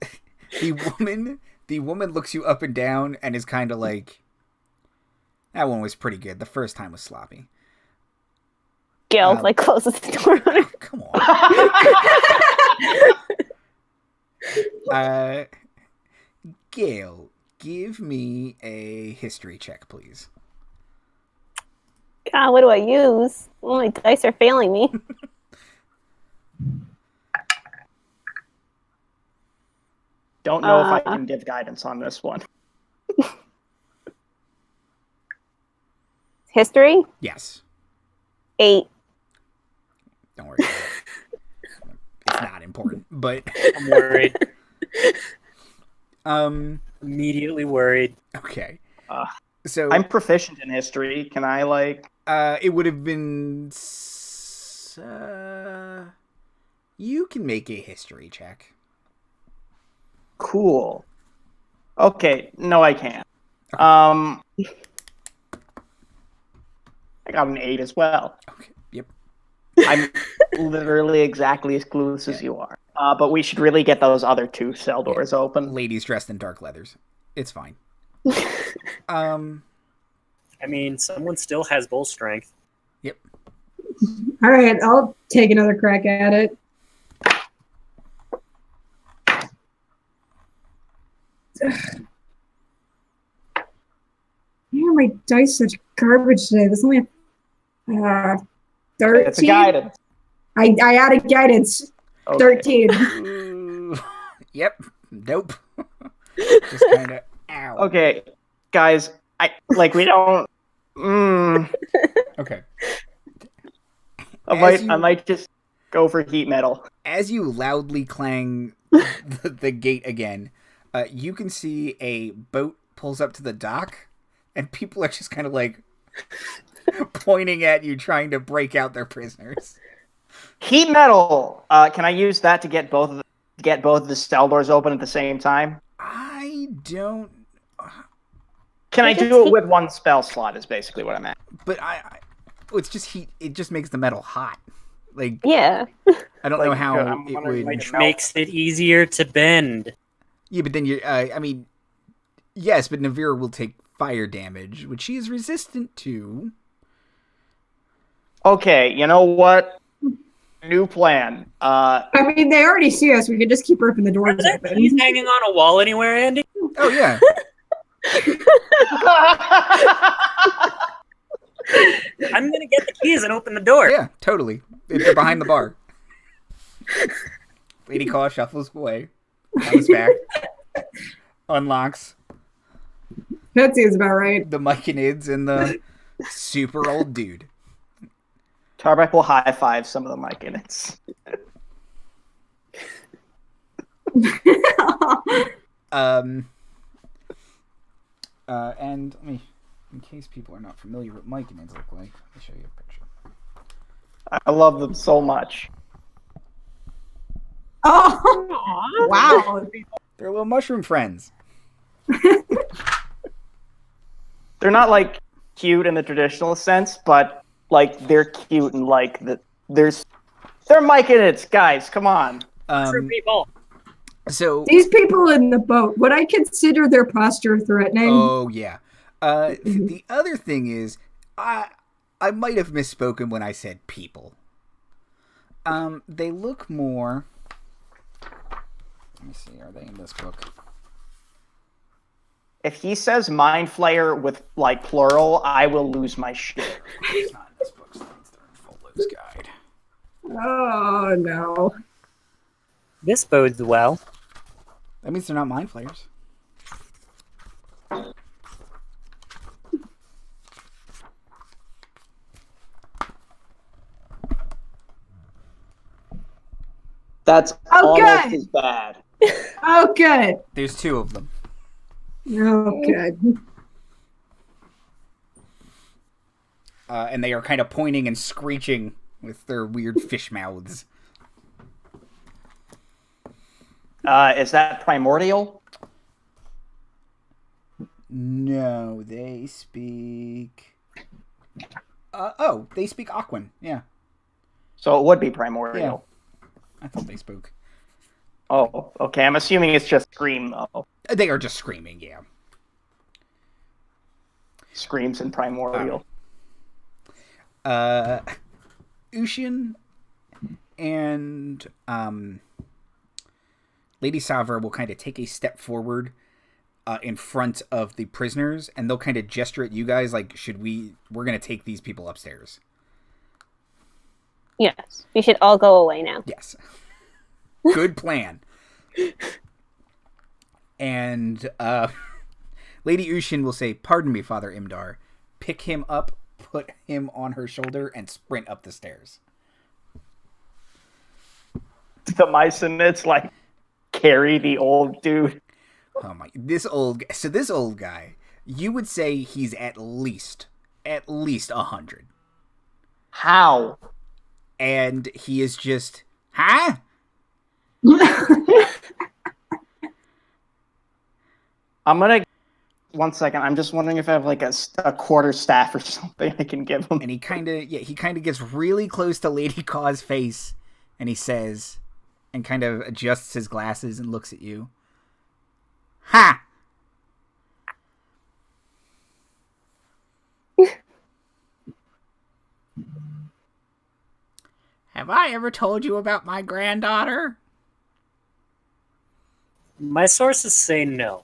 woman looks you up and down and is kind of like, "That one was pretty good. The first time was sloppy." Gayle closes the door on her. Come on. Gayle, give me a history check, please. God, what do I use? Oh, my dice are failing me. Don't know if I can give guidance on this one. History? Yes. 8. Don't worry about it. It's not important, but I'm worried. Immediately worried. Okay. So I'm proficient in history. Can I it would have been you can make a history check. Cool. Okay, no I can't. Okay. I got an 8 as well. Okay. Yep. I'm literally exactly as clueless as you are. But we should really get those other 2 cell doors open. Ladies dressed in dark leathers. It's fine. I mean, someone still has bull strength. Yep. all right, I'll take another crack at it. Man, my dice such garbage today. This is only 13. It's a guidance. I added guidance. Okay. 13. Ooh. Yep. Nope. Just kind of ow. Okay, guys, we don't. Okay. I might just go for heat metal. As you loudly clang the gate again, you can see a boat pulls up to the dock, and people are just kind of like pointing at you, trying to break out their prisoners. Heat metal. Can I use that to get both of the cell doors open at the same time? I don't. Can I do it with one spell slot? Is basically what I'm at. But it's just heat. It just makes the metal hot. Like, Yeah. I don't know how it would. Which makes it easier to bend. Yeah, but then I mean, yes, but Navira will take fire damage, which she is resistant to. Okay, you know what? New plan. I mean, they already see us. We could just keep ripping the Are doors there open. keys hanging on a wall anywhere, Andy? Oh yeah. I'm gonna get the keys and open the door. Yeah, totally. They're behind the bar. Lady Kaw shuffles away. Comes back. Unlocks That seems about right. the Myconids and the super old dude. Tarbek will high five some of the mic units. And let me, in case people are not familiar with Myconids look like, let me show you a picture. I love them so much. Oh, wow. They're little mushroom friends. They're not like cute in the traditional sense, but like they're cute and like they're Myconids, guys. Come on. True people. So These people in the boat, would I consider their posture threatening? oh yeah. The other thing is, I might have misspoken when I said people. They look more. Let me see. Are they in this book? If he says mind flayer with like plural, I will lose my shit. It's not in this book. So it's their Follows guide. Oh no. This bodes well. That means they're not mind flayers. That's Oh, almost good. as bad. Oh good. There's two of them. Oh good. And they are kind of pointing and screeching with their weird fish mouths. Is that primordial? No, they speak. They speak Aquan. Yeah, So it would be primordial. I thought they spoke. Oh, okay. I'm assuming it's just scream though. They are just screaming. Yeah. Screams in primordial. Ushin and Lady Savra will kind of take a step forward in front of the prisoners, and they'll kind of gesture at you guys like, we're going to take these people upstairs. Yes, we should all go away now. Yes. Good plan. And Lady Ushin will say, "Pardon me, Father Imdar." Pick him up, put him on her shoulder, and sprint up the stairs. The Myconids like carry the old dude. Oh my! This old guy, you would say he's at least 100, How? and he is just, huh? I'm gonna. 1 second. I'm just wondering if I have like a quarter staff or something I can give him. And he kind of gets really close to Lady Kaw's face, and he says, and kind of adjusts his glasses and looks at you. Ha! Have I ever told you about my granddaughter? My sources say no.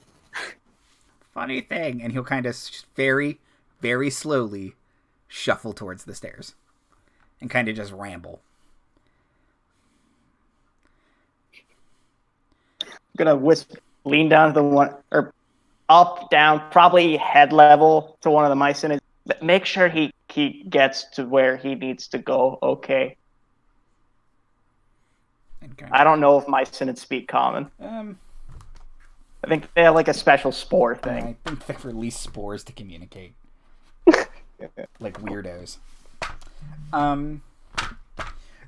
Funny thing. And he'll kind of very, very slowly shuffle towards the stairs. And kind of just ramble. I'm gonna lean down to the one, or up, down, probably head level to one of the Myconids. Make sure he gets to where he needs to go. Okay. I don't know if Myconids speak common. I think they have like a special spore thing. I think they release spores to communicate. Like weirdos.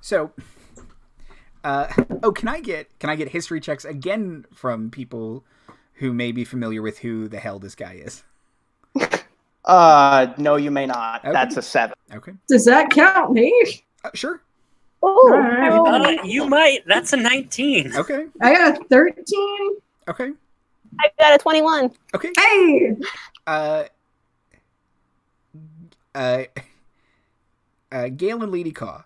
So, can I get history checks again from people who may be familiar with who the hell this guy is? No, you may not. Okay. That's a 7. Okay. Does that count me? Sure. Oh, You might. That's a 19. Okay. I got a 13. Okay. I got a 21. Okay. Hey! Gayle and Lady Kaw.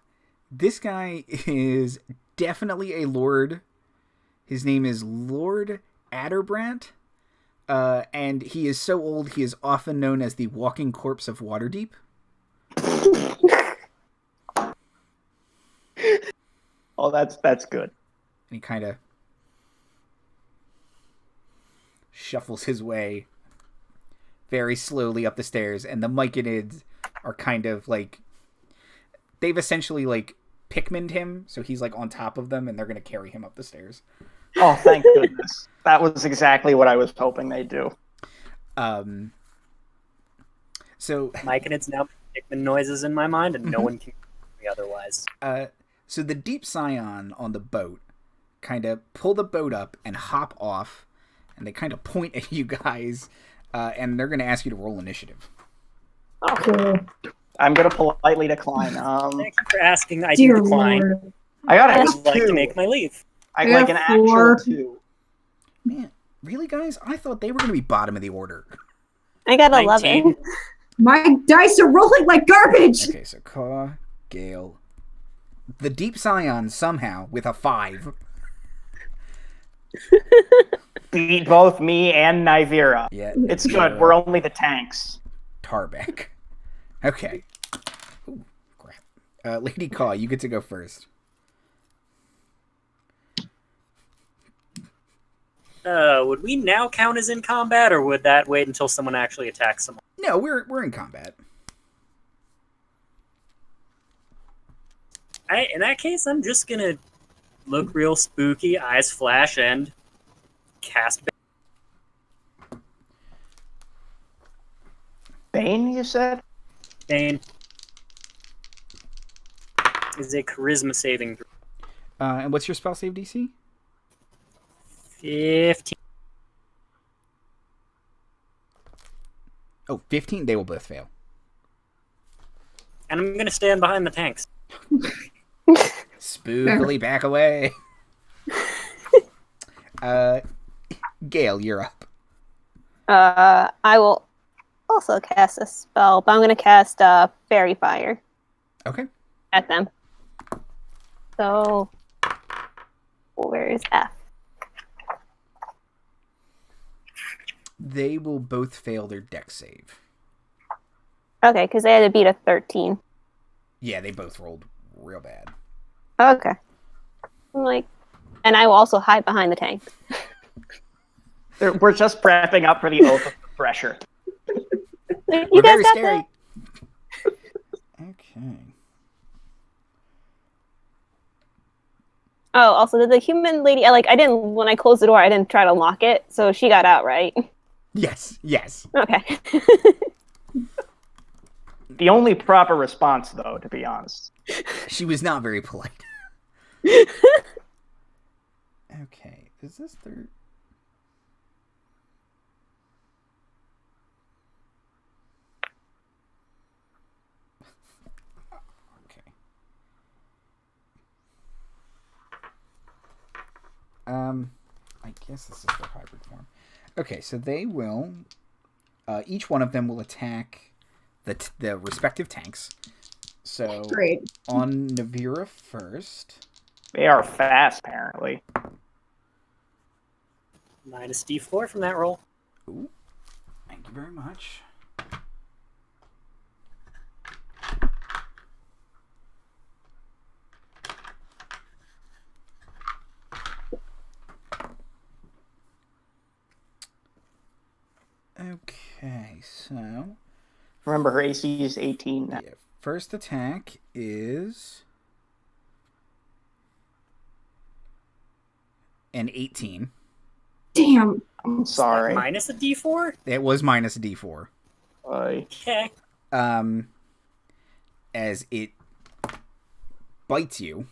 This guy is definitely a lord. His name is Lord Adderbrandt. And he is so old, he is often known as the walking corpse of Waterdeep. Oh, that's good. And he kind of shuffles his way very slowly up the stairs, and the Myconids are kind of like, they've essentially like Pikmin'd him, so he's like on top of them, and they're going to carry him up the stairs. Oh, thank goodness. That was exactly what I was hoping they'd do. So Myconids now make the noises in my mind, and no one can me otherwise. So the Deep Scion on the boat kind of pull the boat up and hop off, and they kind of point at you guys, and they're going to ask you to roll initiative. Cool. I'm gonna politely decline. Thank you for asking. I Dear do decline. Lord. I got I a would like to 2. make my leave. I I like got an actual 4. 2. Man, really, guys? I thought they were going to be bottom of the order. I got 19. 11. My dice are rolling like garbage. Okay, so Kaw, Gayle. The Deep Scion somehow with a 5. Beat both me and Navira. Yeah, It's good. We're only the tanks. Tarbek. Okay. Ooh, crap. Lady Kaw, you get to go first. Would we now count as in combat, or would that wait until someone actually attacks someone? No, we're in combat. In that case, I'm just gonna look real spooky, eyes flash, and cast. Bane, you said? Bane is a charisma saving throw. And what's your spell save DC? 15. Oh, 15? They will both fail. And I'm gonna stand behind the tanks. Spookily back away. Gayle, you're up. I will also cast a spell, but I'm going to cast Fairy Fire Okay. at them. So, where's F? They will both fail their dex save. Okay, because they had to beat a 13. Yeah, they both rolled real bad. Okay. I'm like, and I will also hide behind the tank. We're just prepping up for the Oath of the Thresher. You We're guys very got scary. that? Okay. Oh, also, did the human lady? I didn't. When I closed the door, I didn't try to lock it, so she got out, right? Yes, yes. Okay. The only proper response, though, to be honest. She was not very polite. Okay, is this third? Okay. I guess this is their hybrid form. Okay, so they will. Each one of them will attack the respective tanks. So Great. on Navira first. They are fast, apparently. Minus D4 from that roll. Ooh, thank you very much. Okay, so Remember, her AC is 18 now. yeah, first attack is an 18. Damn. I'm sorry. Minus a D4? It was minus a D4. Okay. As it bites you,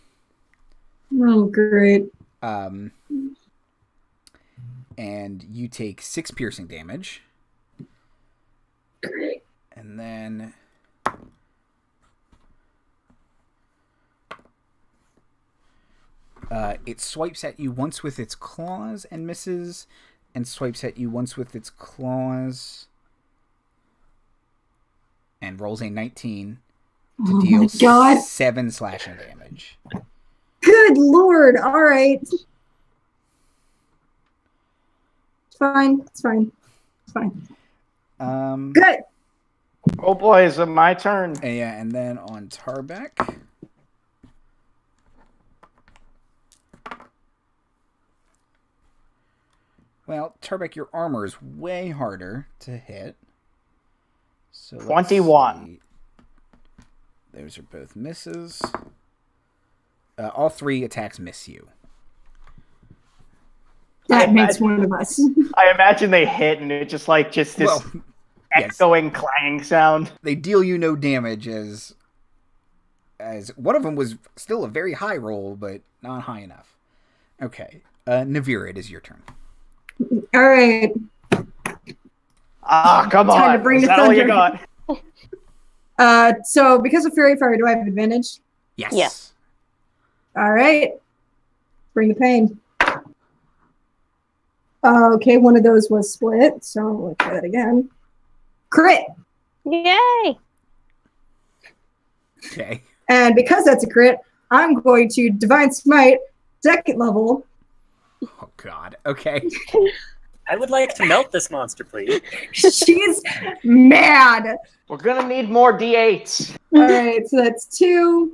Oh, great. and you take 6 piercing damage, Great. and then it swipes at you once with its claws and misses, and swipes at you once with its claws and rolls a 19 to Oh deal my God. 7 slashing damage. Good Lord. All right. It's fine. It's fine. It's fine. Good. Oh boy, is it my turn? Yeah, and then on Tarbek. Well, Tarbek, your armor is way harder to hit. So let's 21. see. Those are both misses. All 3 attacks miss you. That I makes imagine- one of us. I imagine they hit and it just this Well, yes, echoing clanging sound. they deal you no damage as one of them was still a very high roll, but not high enough. Okay, Navira, it is your turn. All right. Ah, come Time on. to bring Is the that all you thunder. got? So because of Fairy Fire, do I have advantage? Yes. Yes. All right. Bring the pain. Okay, one of those was split, so we'll try that again. Crit! Yay! Okay. And because that's a crit, I'm going to Divine Smite, 2nd level. Oh God. Okay. I would like to melt this monster, please. She's mad. We're gonna need more D8s. All right, so that's 2,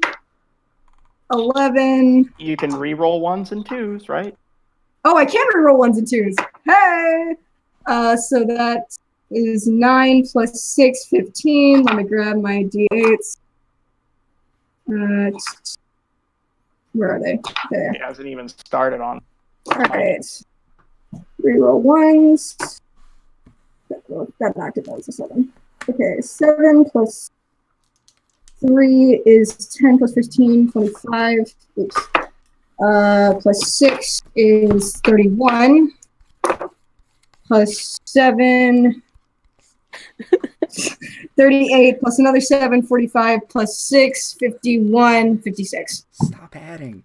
11. You can re-roll 1s and 2s, right? Oh, I can reroll 1s and 2s. Hey! So that is 9 plus 6, 15. Let me grab my D8s. Where are they? There. It hasn't even started on. All right. Reroll 1s. That knocked it down to 7. Okay, 7 plus 3 is 10 plus 15, 25. Oops. Plus 6 is 31. Plus 7, 38. Plus another 7, 45. Plus 6, 51, 56. Stop adding.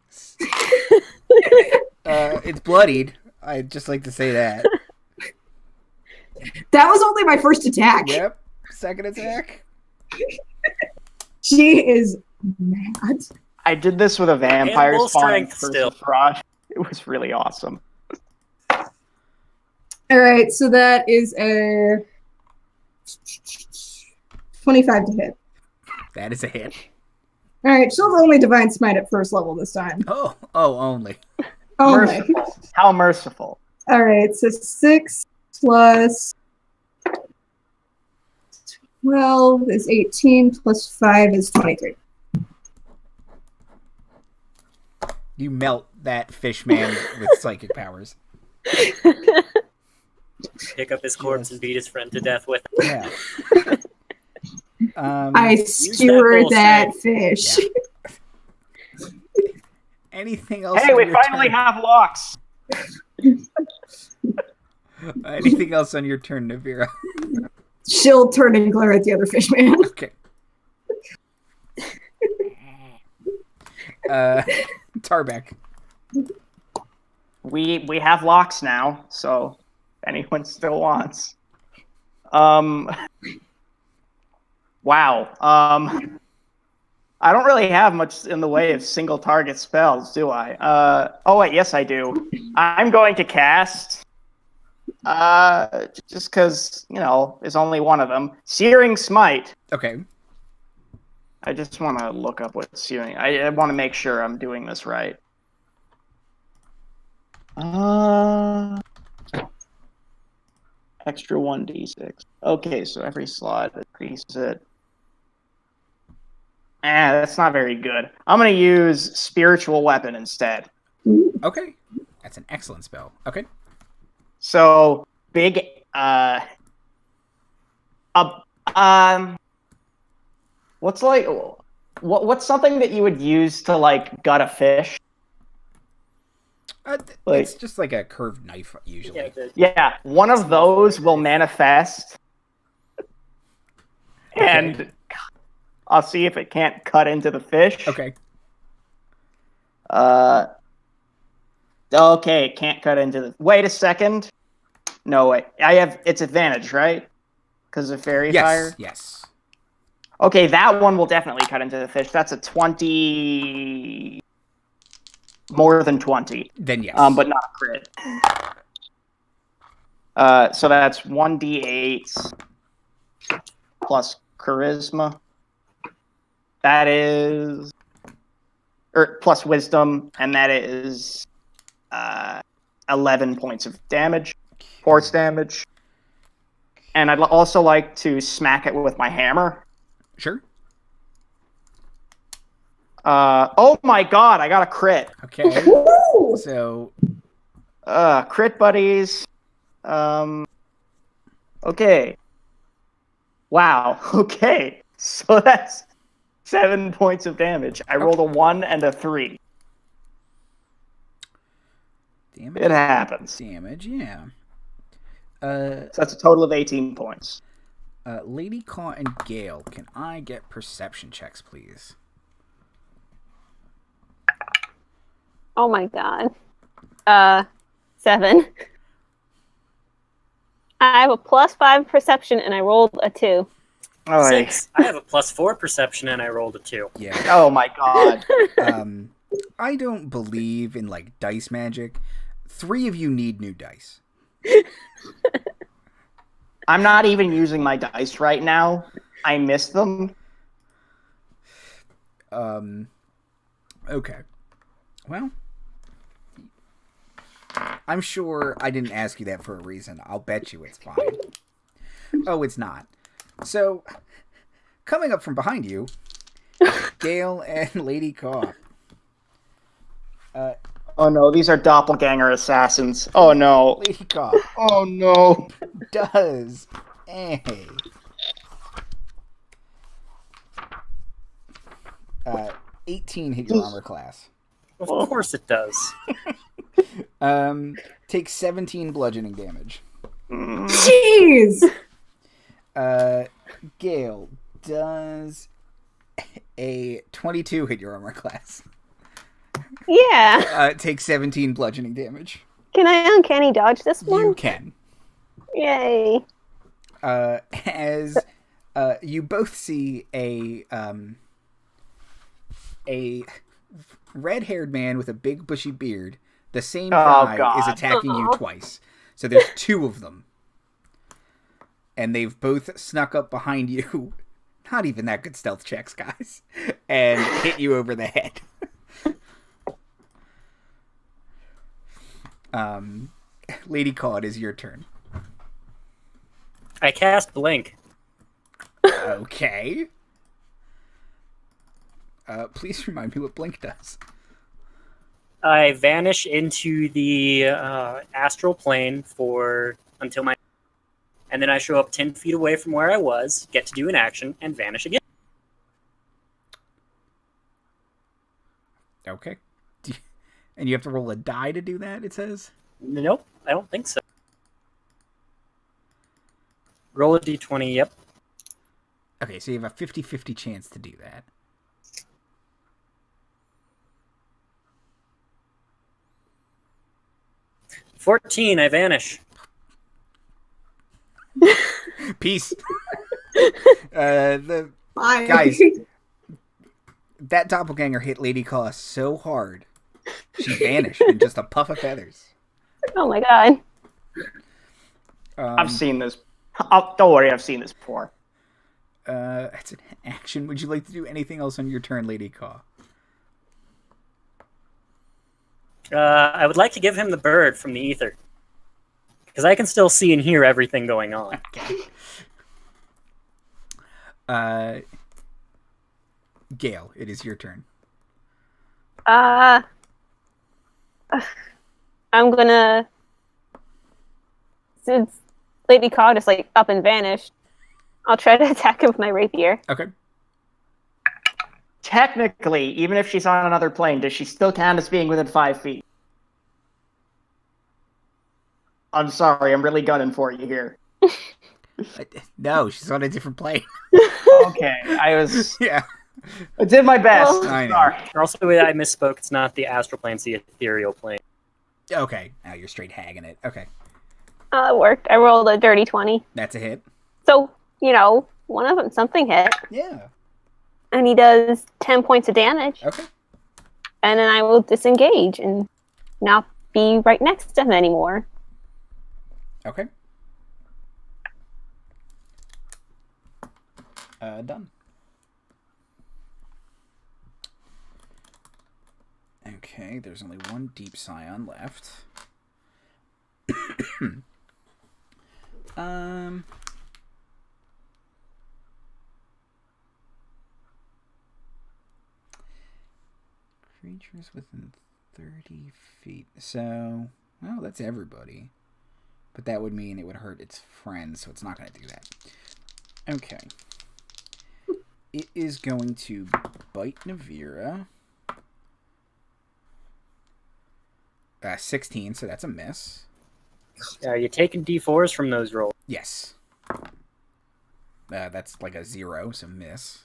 It's bloodied. I'd just like to say that. That was only my first attack. Yep. Second attack. She is mad. I did this with a vampire Animal spawn strength versus still. Frost. It was really awesome. All right, so that is a 25 to hit. That is a hit. All right, she'll only Divine Smite at 1st level this time. Oh, only. Only. Merciful. How merciful. All right, so 6 plus 12 is 18, plus 5 is 23. You melt that fish man with psychic powers. Pick up his corpse and beat his friend to death with it. Yeah. I skewer that fish. Yeah. Anything else? Hey, on we your finally turn? have locks. Anything else on your turn, Navira? She'll turn and glare at the other fish man. Okay. Tarbek. We have locks now, so if anyone still wants. Wow. I don't really have much in the way of single target spells, do I? Oh wait, yes I do. I'm going to cast just because, there's only one of them. Searing Smite. Okay. I just want to look up what searing. I want to make sure I'm doing this right. Extra 1d6. Okay, so every slot increases it. That's not very good. I'm going to use Spiritual Weapon instead. Okay. That's an excellent spell. Okay. So, big, what's something that you would use to, gut a fish? It's just like a curved knife, usually. Yeah, one of those will manifest, and I'll see if it can't cut into the fish. Okay. Okay, it can't cut into the... Wait a second. No, wait. It's advantage, right? Because of fairy fire? Yes. Okay, that one will definitely cut into the fish. That's a 20... More than 20. Then yes. But not a crit. So that's 1d8 plus charisma. That is... plus wisdom, and that is 11 points of damage. Force damage. And I'd also like to smack it with my hammer. Sure. Oh my god, I got a crit. Okay. So... Crit buddies. Okay. Wow. Okay. So that's 7 points of damage. I rolled a 1 and a 3. Damage. It happens. Damage, yeah. So that's a total of 18 points. Lady Kaw and Gayle, can I get perception checks, please? Oh my god. 7. I have a +5 perception and I rolled a 2. Oy. 6. I have a +4 perception and I rolled a 2. Yeah. Oh my god. I don't believe in like dice magic. 3 of you need new dice. I'm not even using my dice right now. I miss them. Okay. Well, I'm sure I didn't ask you that for a reason. I'll bet you it's fine. Oh, it's not. So, coming up from behind you, Gayle and Lady Kaw. Oh no, these are doppelganger assassins. Oh no. Lady Kaw Oh no. does a 18 hit your armor class. Of course it does. Takes 17 bludgeoning damage. Jeez. Gayle does a 22 hit your armor class. Yeah. Takes 17 bludgeoning damage. Can I uncanny dodge this one? You can. Yay. As you both see a red-haired man with a big bushy beard. The same guy is attacking you twice. So there's 2 of them. And they've both snuck up behind you. Not even that good stealth checks, guys. And hit you over the head. Lady Kaw, it is your turn. I cast Blink. Okay. Please remind me what Blink does. I vanish into the astral plane until my... And then I show up 10 feet away from where I was, get to do an action, and vanish again. Okay. And you have to roll a die to do that, it says? Nope, I don't think so. Roll a d20, yep. Okay, so you have a 50-50 chance to do that. $14, I vanish. Peace. Bye. Guys, that doppelganger hit Lady Kaw so hard, she vanished in just a puff of feathers. Oh my god. I've seen this. Don't worry, I've seen this before. That's an action. Would you like to do anything else on your turn, Lady Kaw? I would like to give him the bird from the ether. Because I can still see and hear everything going on. Okay. Gayle, it is your turn. I'm gonna... Since Lady Kaw just, like, up and vanished, I'll try to attack him with my rapier. Okay. Technically, even if she's on another plane, does she still count as being within 5 feet? I'm sorry, I'm really gunning for you here. No, she's on a different plane. Okay, Yeah. I did my best. Well, I know. Sorry. Also, I misspoke. It's not the astral plane, it's the ethereal plane. Okay. Now you're straight hagging it. Okay. It worked. I rolled a dirty 20. That's a hit. So, one of them, something hit. Yeah. And he does 10 points of damage. Okay. And then I will disengage and not be right next to him anymore. Okay. Done. Okay, there's only one deep scion left. Creatures within 30 feet. So, well, that's everybody. But that would mean it would hurt its friends, so it's not going to do that. Okay. It is going to bite Navira. 16, so that's a miss. Are you taking d4s from those rolls? Yes. That's like a 0, so miss.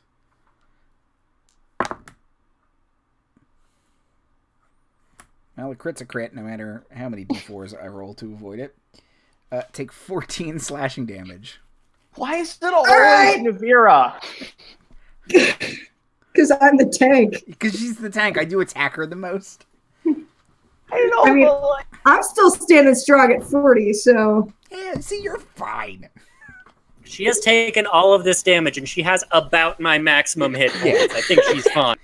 Well, a crit's a crit, no matter how many d4s I roll to avoid it. Take 14 slashing damage. Why is it always Navira? Because I'm the tank. Because she's the tank. I do attack her the most. I mean, I'm still standing strong at 40, so... Yeah, see, you're fine. She has taken all of this damage, and she has about my maximum hit points. I think she's fine.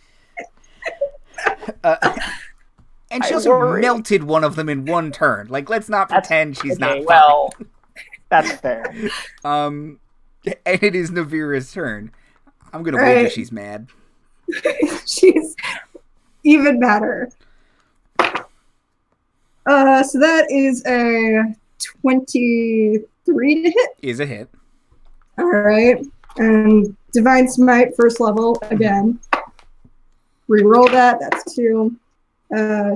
And she also melted one of them in one turn. Like, let's not pretend she's not fine. Well, that's fair. And it is Navira's turn. I'm going to wager she's mad. She's even madder. So that is a 23 to hit. Is a hit. All right. And Divine Smite, first level, again. Reroll that. That's 2.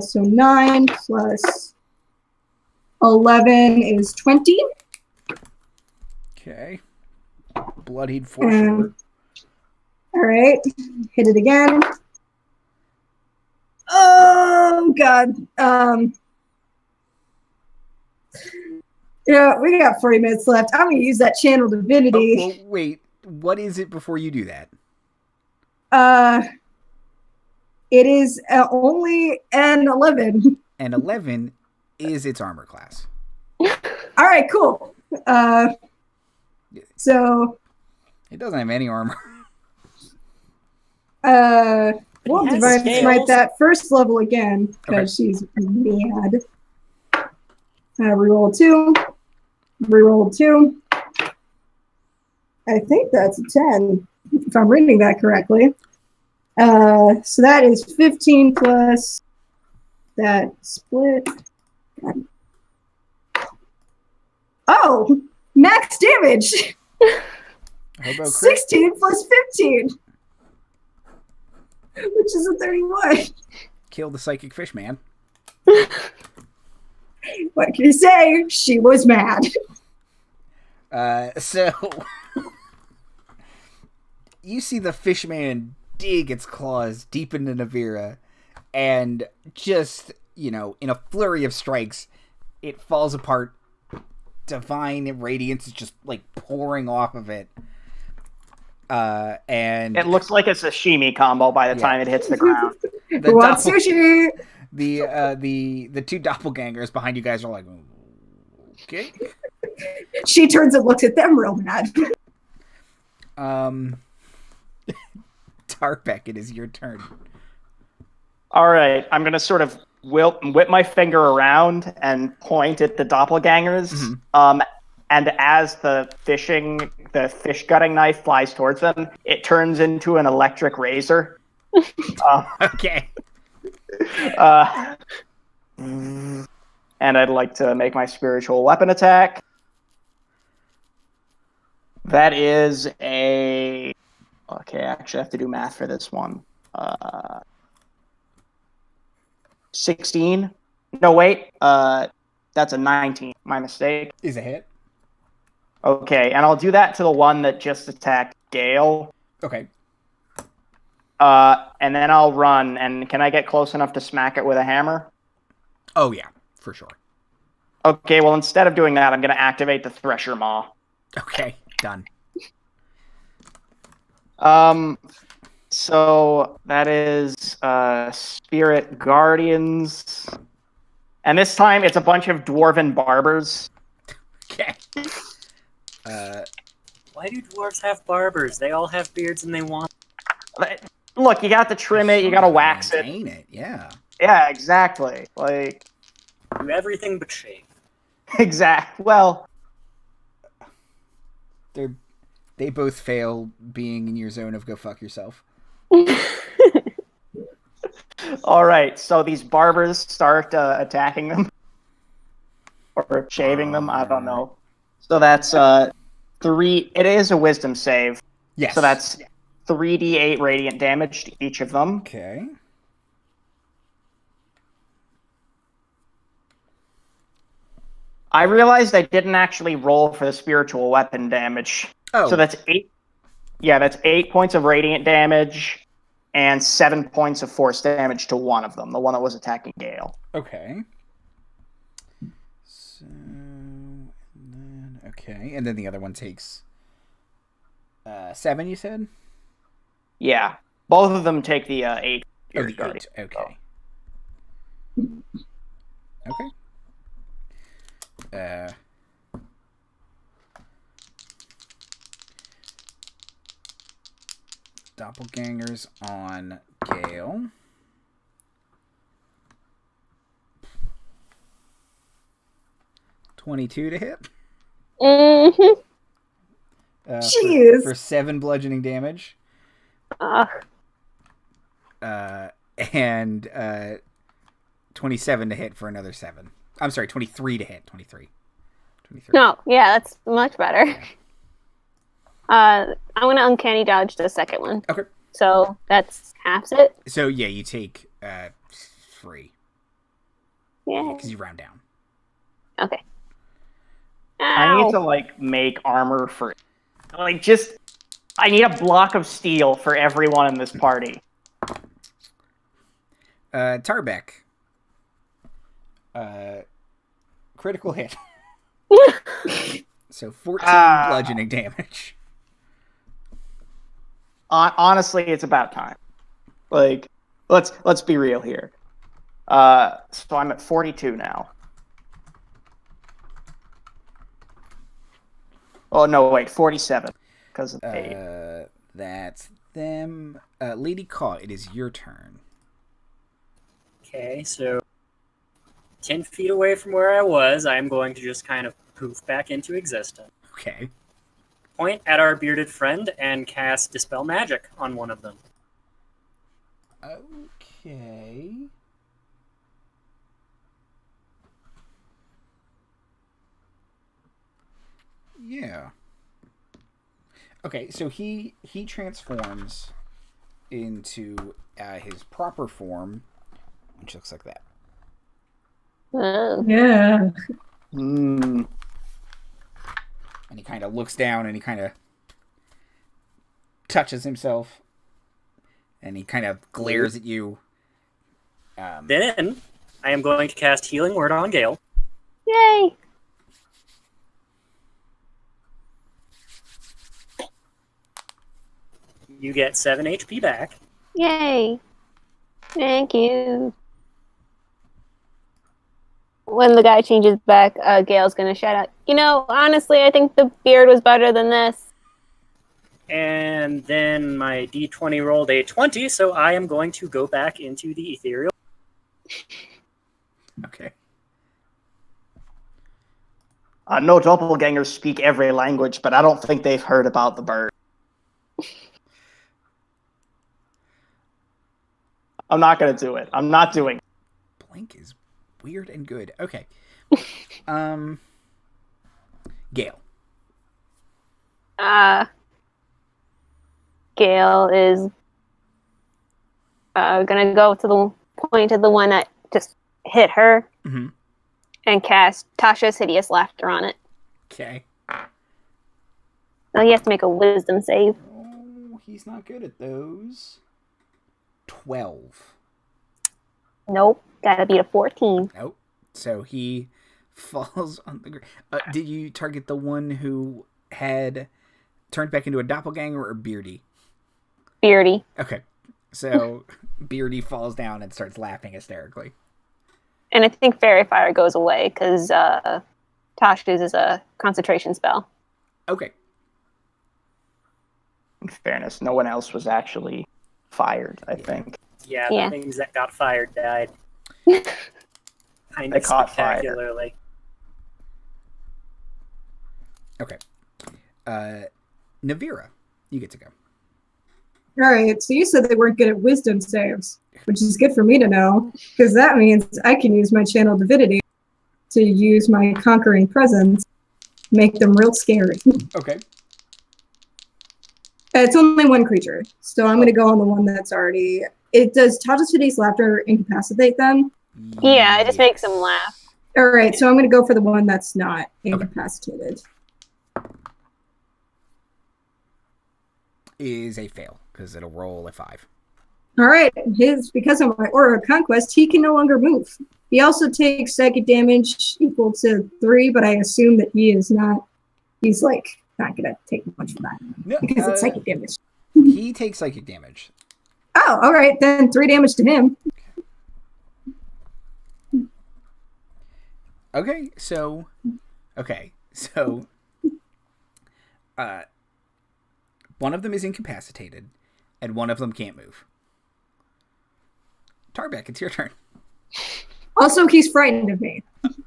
So 9 plus 11 is 20. Okay. Bloodied for sure. All right. Hit it again. Oh, God. Yeah, we got 40 minutes left. I'm going to use that Channel Divinity. Oh, well, wait. What is it before you do that? It is only an 11. An 11 is its armor class. All right, cool. So... It doesn't have any armor. We'll Divine Smite that first level again, because she's mad. Reroll 2. Reroll 2. I think that's a 10, if I'm reading that correctly. So that is 15 plus that split. Oh, max damage. 16 plus 15, which is a 31. Kill the psychic fish man. What can you say? She was mad. So you see the fishman dig its claws deep into Navira, and just, in a flurry of strikes, it falls apart. Divine radiance is just like pouring off of it. And it looks like a sashimi combo by the time it hits the ground. Who wants sushi? The two doppelgangers behind you guys are like, okay. She turns and looks at them real mad. Tarbek, it is your turn. All right, I'm gonna sort of whip my finger around and point at the doppelgangers. Mm-hmm. And as the fish gutting knife flies towards them, it turns into an electric razor. Okay. And I'd like to make my spiritual weapon attack. That is a... Okay, I actually have to do math for this one. 16? No, wait. That's a 19. My mistake. Is a hit. Okay, and I'll do that to the one that just attacked Gayle. Okay. And then I'll run, and can I get close enough to smack it with a hammer? Oh, yeah, for sure. Okay, well, instead of doing that, I'm going to activate the Thresher Maw. Okay, done. So that is Spirit Guardians. And this time, it's a bunch of dwarven barbers. Okay. Why do dwarves have barbers? They all have beards and they want... Look, you got to trim it, you got to wax it. Maintain it, yeah. Yeah, exactly. Like... Do everything but shave. Exact. Well... They both fail being in your zone of go fuck yourself. All right, so these barbers start attacking them. Or shaving them, I don't know. So that's 3... It is a wisdom save. Yes. So that's 3d8 radiant damage to each of them. Okay. I realized I didn't actually roll for the spiritual weapon damage. Oh, So that's 8. Yeah, that's 8 points of radiant damage and 7 points of force damage to one of them, the one that was attacking Gayle. okay. So, and then the other one takes 7. You said? Yeah, both of them take the 8. Oh, the 8. Okay. Okay. Doppelgangers on Gayle. $22 to hit. Mm-hmm. Jeez. For 7 bludgeoning damage. And 27 to hit for another 7. I'm sorry, 23 to hit. 23. No, yeah, that's much better. I'm gonna uncanny dodge the second one. Okay. So that's halves it. So yeah, you take 3. Yeah. Because you round down. Okay. I need Ow. to make armor for I need a block of steel for everyone in this party. Tarbek. Critical hit. So 14 bludgeoning damage. Honestly, it's about time. Let's be real here. So I'm at 42 now. Oh no, wait, 47 because of 8. That's them. Lady Kaw, it is your turn. Okay, so 10 feet away from where I was, I'm going to just kind of poof back into existence. Okay. Point at our bearded friend and cast Dispel Magic on one of them. Okay. Yeah. Okay, so he transforms into his proper form, which looks like that. Yeah. Mm. And he kind of looks down and he kind of touches himself. And he kind of glares at you. Then I am going to cast Healing Word on Gayle. Yay! You get 7 HP back. Yay! Thank you. When the guy changes back, Gale's gonna shout out, honestly, I think the beard was better than this. And then my D20 rolled a 20, so I am going to go back into the ethereal. Okay. No doppelgangers speak every language, but I don't think they've heard about the bird. I'm not going to do it. I'm not doing it. Blink is weird and good. Okay. Gayle. Gale is gonna go to the point of the one that just hit her and cast Tasha's Hideous Laughter on it. Okay. Now he has to make a wisdom save. Oh, he's not good at those. 12. Nope. Gotta beat a 14. Nope. So he falls on the ground. Did you target the one who had turned back into a doppelganger or Beardy? Beardy. Okay. So Beardy falls down and starts laughing hysterically. And I think Fairy Fire goes away because Tosh uses a concentration spell. Okay. In fairness, no one else was actually fired, I think. Yeah, Yeah. the things that got fired died. Kind They of caught fire. spectacularly. Okay. Navira, you get to go. All right. So you said they weren't good at wisdom saves, which is good for me to know, because that means I can use my channel divinity to use my conquering presence, make them real scary. Okay. It's only one creature, so I'm going to go on the one that's already. It does Tasha's Hideous Laughter incapacitate them? Yeah, it just makes them laugh. All right, so I'm going to go for the one that's not incapacitated. is a fail because it'll roll a 5. All right, because of my Aura of Conquest, he can no longer move. He also takes psychic damage equal to 3, but I assume that he's not gonna take much of that because it's psychic damage. He takes psychic damage. Oh, all right, then 3 damage to him. Okay, so one of them is incapacitated, and one of them can't move. Tarbek, it's your turn. Also, he's frightened of me.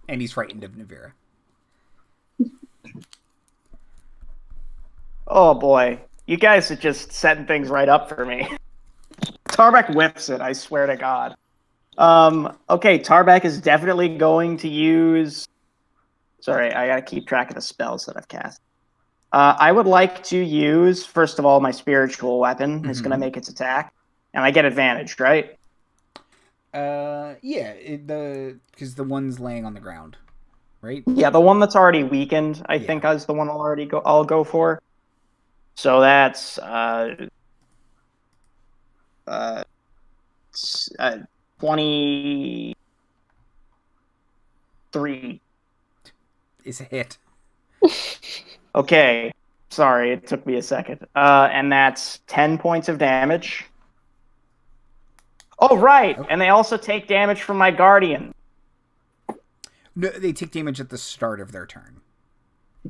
And he's frightened of Navira. Oh boy, you guys are just setting things right up for me. Tarbek whips it, I swear to God. Okay, Tarbek is definitely going to use... Sorry, I gotta keep track of the spells that I've cast. I would like to use, first of all, my spiritual weapon is gonna make its attack. And I get advantage, right? Yeah, because the one's laying on the ground, right? Yeah, the one that's already weakened, I think is the one I'll go for. So that's 23 is a hit. Okay, sorry, it took me a second. And that's 10 points of damage. Oh, right, and they also take damage from my guardian. No, they take damage at the start of their turn.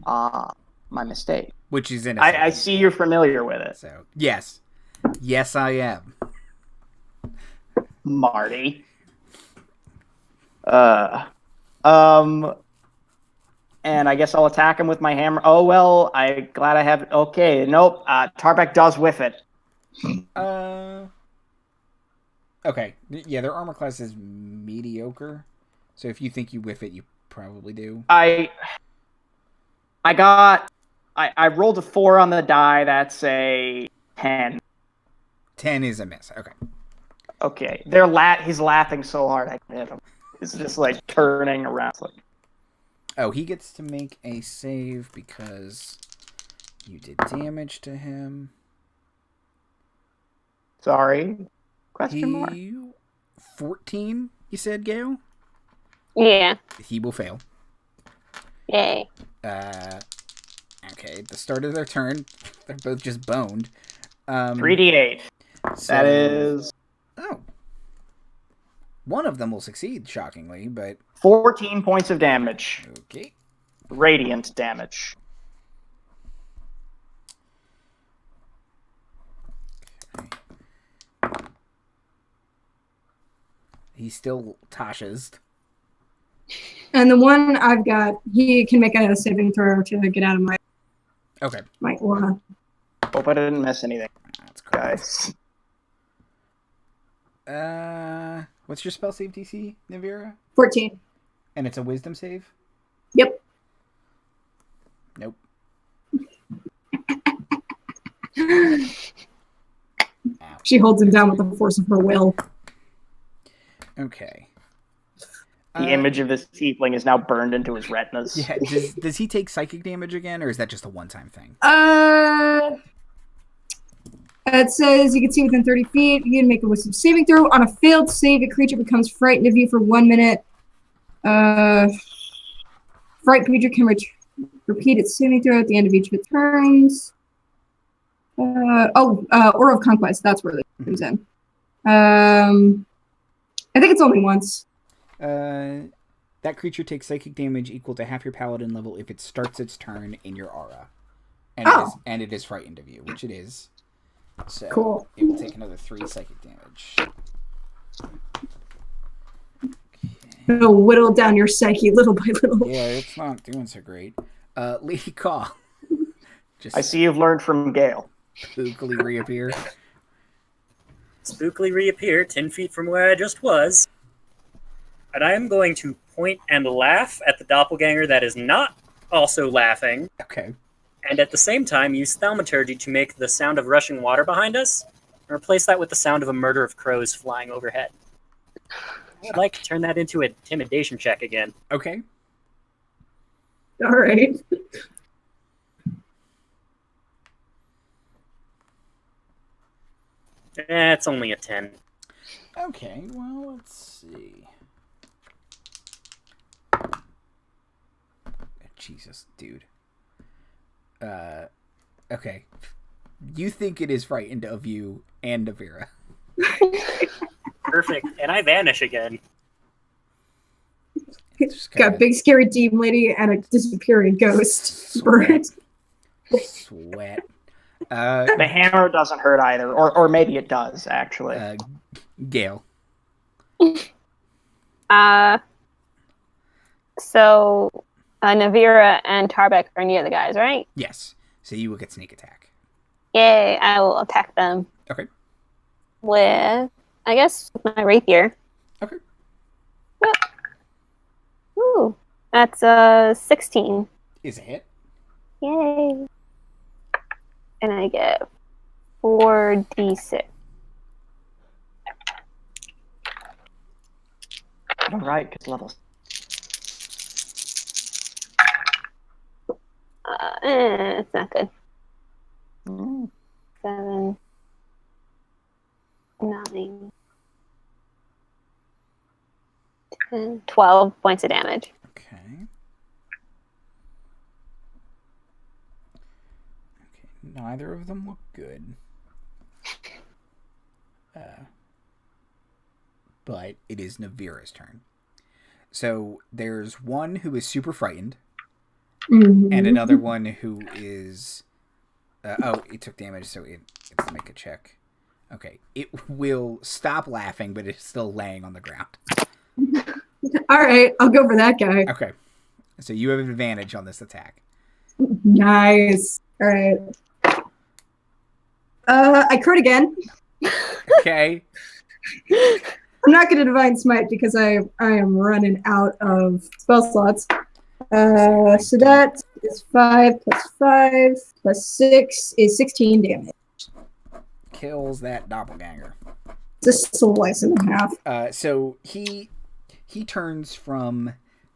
My mistake. Which is in I see you're familiar with it. So, yes. Yes, I am. Marty. And I guess I'll attack him with my hammer. Oh, well, I'm glad I have... Okay, nope. Tarbek does whiff it. Okay. Yeah, their armor class is mediocre. So if you think you whiff it, you probably do. I rolled a 4 on the die. That's a 10. 10 is a miss. Okay. Okay. He's laughing so hard I can hit him. It's just like turning around. Oh, he gets to make a save because you did damage to him. Sorry. Question mark. 14, you said, Gayle? Yeah. He will fail. Yay. Okay, at the start of their turn, they're both just boned. 3d8. So, that is... Oh. One of them will succeed, shockingly, but... 14 points of damage. Okay. Radiant damage. Okay. He's still Tasha's. And the one I've got, he can make a saving throw to get out of my aura. Hope I didn't miss anything. That's cool. Guys. What's your spell save DC, Navira? 14. And it's a wisdom save? Yep. Nope. She holds him down with the force of her will. Okay. The image of this tiefling is now burned into his retinas. Yeah. Does he take psychic damage again, or is that just a one-time thing? It says you can see within 30 feet. You can make a wisdom saving throw. On a failed save, a creature becomes frightened of you for 1 minute. Frightened creature can repeat its saving throw at the end of each of its turns. Aura of Conquest. That's where it comes in. I think it's only once. That creature takes psychic damage equal to half your paladin level if it starts its turn in your aura. And it is frightened of you, which it is. So cool. It will take another 3 psychic damage. Okay. It'll whittle down your psyche little by little. Yeah, it's not doing so great. Lady Kaw. I see you've learned from Gayle. Spookily reappear. Spookily reappear 10 feet from where I just was. And I am going to point and laugh at the doppelganger that is not also laughing. Okay. And at the same time, use thaumaturgy to make the sound of rushing water behind us, and replace that with the sound of a murder of crows flying overhead. I'd like to turn that into an intimidation check again. Okay. All right. It's only a 10. Okay, well, let's see. Jesus, dude. Okay. You think it is frightened of you and Navira. Perfect. And I vanish again. Got a big scary demon lady and a disappearing ghost bird. Sweat. The hammer doesn't hurt either, or maybe it does actually. Gayle. So Navira and Tarbek are near the guys, right? Yes. So you will get sneak attack. Yay, I will attack them. Okay. With, I guess, my rapier. Okay. Yep. Ooh, that's 16. Is a hit. Yay. And I get 4d6. All right, good levels. It's not good. Mm. 7, 9, 10, 12 points of damage. Okay. Neither of them look good. But it is Navira's turn. So there's one who is super frightened, and another one who is... it took damage, so it gets to make a check. Okay, it will stop laughing, but it's still laying on the ground. All right, I'll go for that guy. Okay, so you have an advantage on this attack. Nice. All right. I crit again. Okay. I'm not going to Divine Smite because I am running out of spell slots. So that is 5 plus 5 plus 6 is 16 damage. Kills that doppelganger. Just slice in half. So he turns from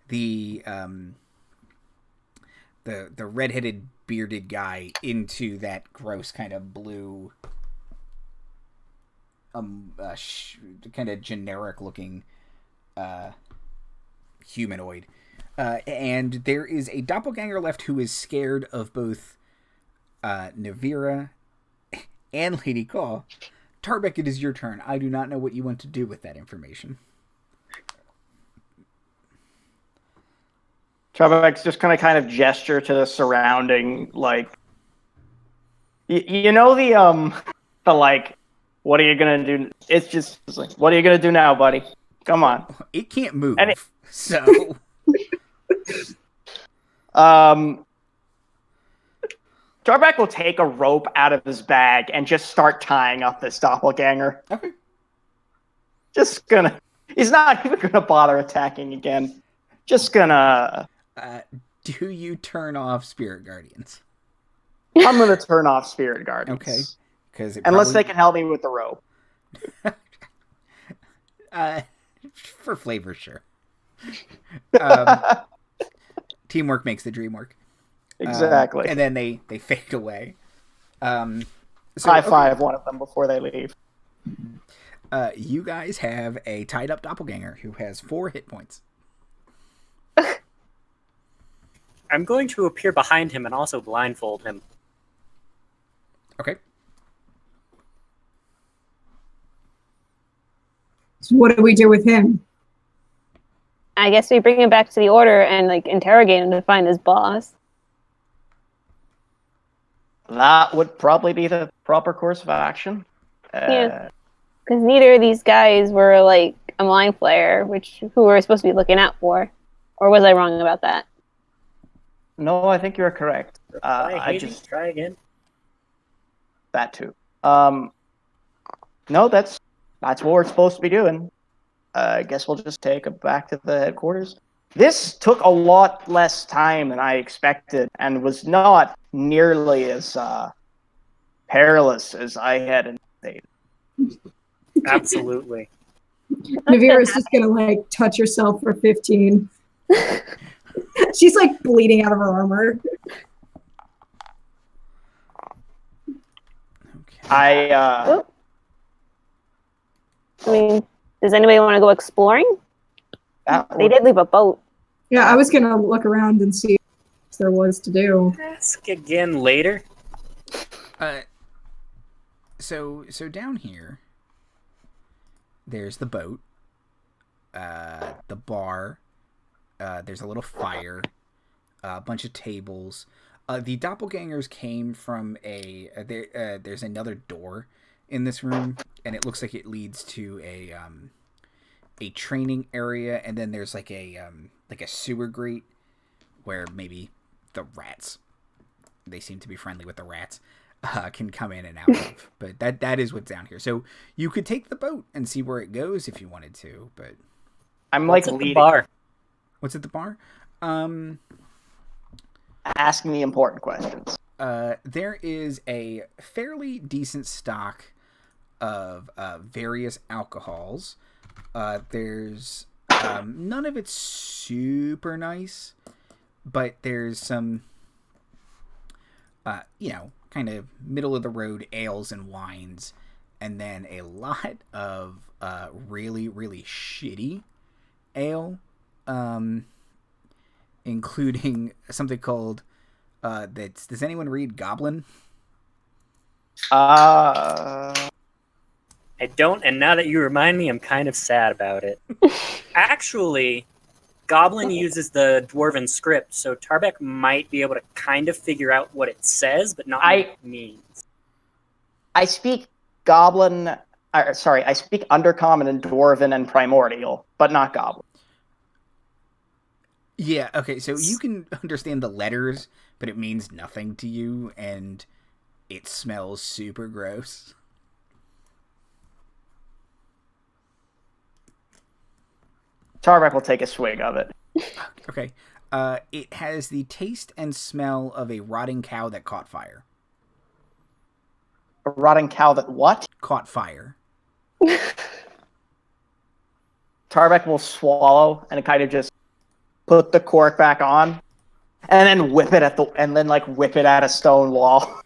the redheaded bearded guy into that gross kind of blue kind of generic looking humanoid. And there is a doppelganger left who is scared of both Navira and Lady Kaw. Tarbek, it is your turn. I do not know what you want to do with that information. Tarbek's just gonna kind of gesture to the surrounding, like, you know, the like, what are you gonna do? It's just like, what are you gonna do now, buddy? Come on. It can't move, so. Tarbek will take a rope out of his bag and just start tying up this doppelganger. Okay. He's not even gonna bother attacking again. Just gonna. Do you turn off Spirit Guardians? I'm gonna turn off Spirit Guardians. Okay. Unless they can help me with the rope. For flavor, sure. Teamwork makes the dream work. Exactly. And then they fade away. High five one of them before they leave. You guys have a tied up doppelganger who has 4 hit points. I'm going to appear behind him and also blindfold him. Okay. So what do we do with him? I guess we bring him back to the order and like interrogate him to find his boss. That would probably be the proper course of action. Yeah. Because neither of these guys were like a mind flayer, who we're supposed to be looking out for. Or was I wrong about that? No, I think you're correct. I just try again. That too. No, that's what we're supposed to be doing. I guess we'll just take it back to the headquarters. This took a lot less time than I expected and was not nearly as perilous as I had anticipated. Absolutely. Navira's just gonna like touch herself for 15. She's like bleeding out of her armor. Okay. mean, does anybody want to go exploring? They did leave a boat. Yeah, I was gonna look around and see what there was to do. Ask again later. So down here, there's the boat, the bar. There's a little fire, a bunch of tables. The doppelgangers came from there's another door in this room, and it looks like it leads to a training area, and then there's like a sewer grate where maybe the rats, they seem to be friendly with the rats, can come in and out of. But that is what's down here. So you could take the boat and see where it goes if you wanted to, but I'm What's like at the leading. bar? what's at the bar? Asking the important questions. There is a fairly decent stock of various alcohols. There's none of it's super nice, but there's some, kind of middle of the road ales and wines, and then a lot of really, really shitty ale, including something called does anyone read Goblin? Uh, I don't, and now that you remind me, I'm kind of sad about it. Actually, Goblin uses the Dwarven script, so Tarbek might be able to kind of figure out what it says, but not what it means. I speak Goblin. I speak Undercommon and Dwarven and Primordial, but not Goblin. Yeah, okay, so you can understand the letters, but it means nothing to you, and it smells super gross. Tarbek will take a swig of it. Okay. It has the taste and smell of a rotting cow that caught fire. A rotting cow that what? Caught fire. Tarbek will swallow and kind of just put the cork back on, and then whip it at a stone wall.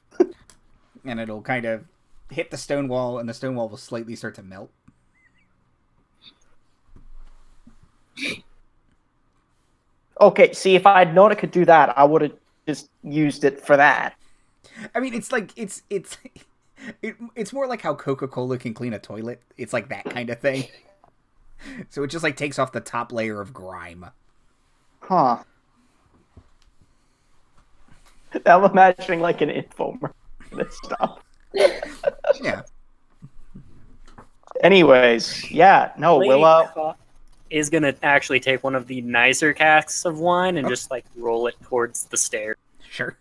And it'll kind of hit the stone wall, and the stone wall will slightly start to melt. Okay, see, if I'd known it could do that, I would have just used it for that. I mean, it's like it's more like how Coca-Cola can clean a toilet. It's like that kind of thing. So it just like takes off the top layer of grime. Huh. I'm imagining like an infomercial for this stuff. Yeah. Anyways, yeah, no, Lady Willow Kaw is going to actually take one of the nicer casks of wine and just like roll it towards the stairs. Sure.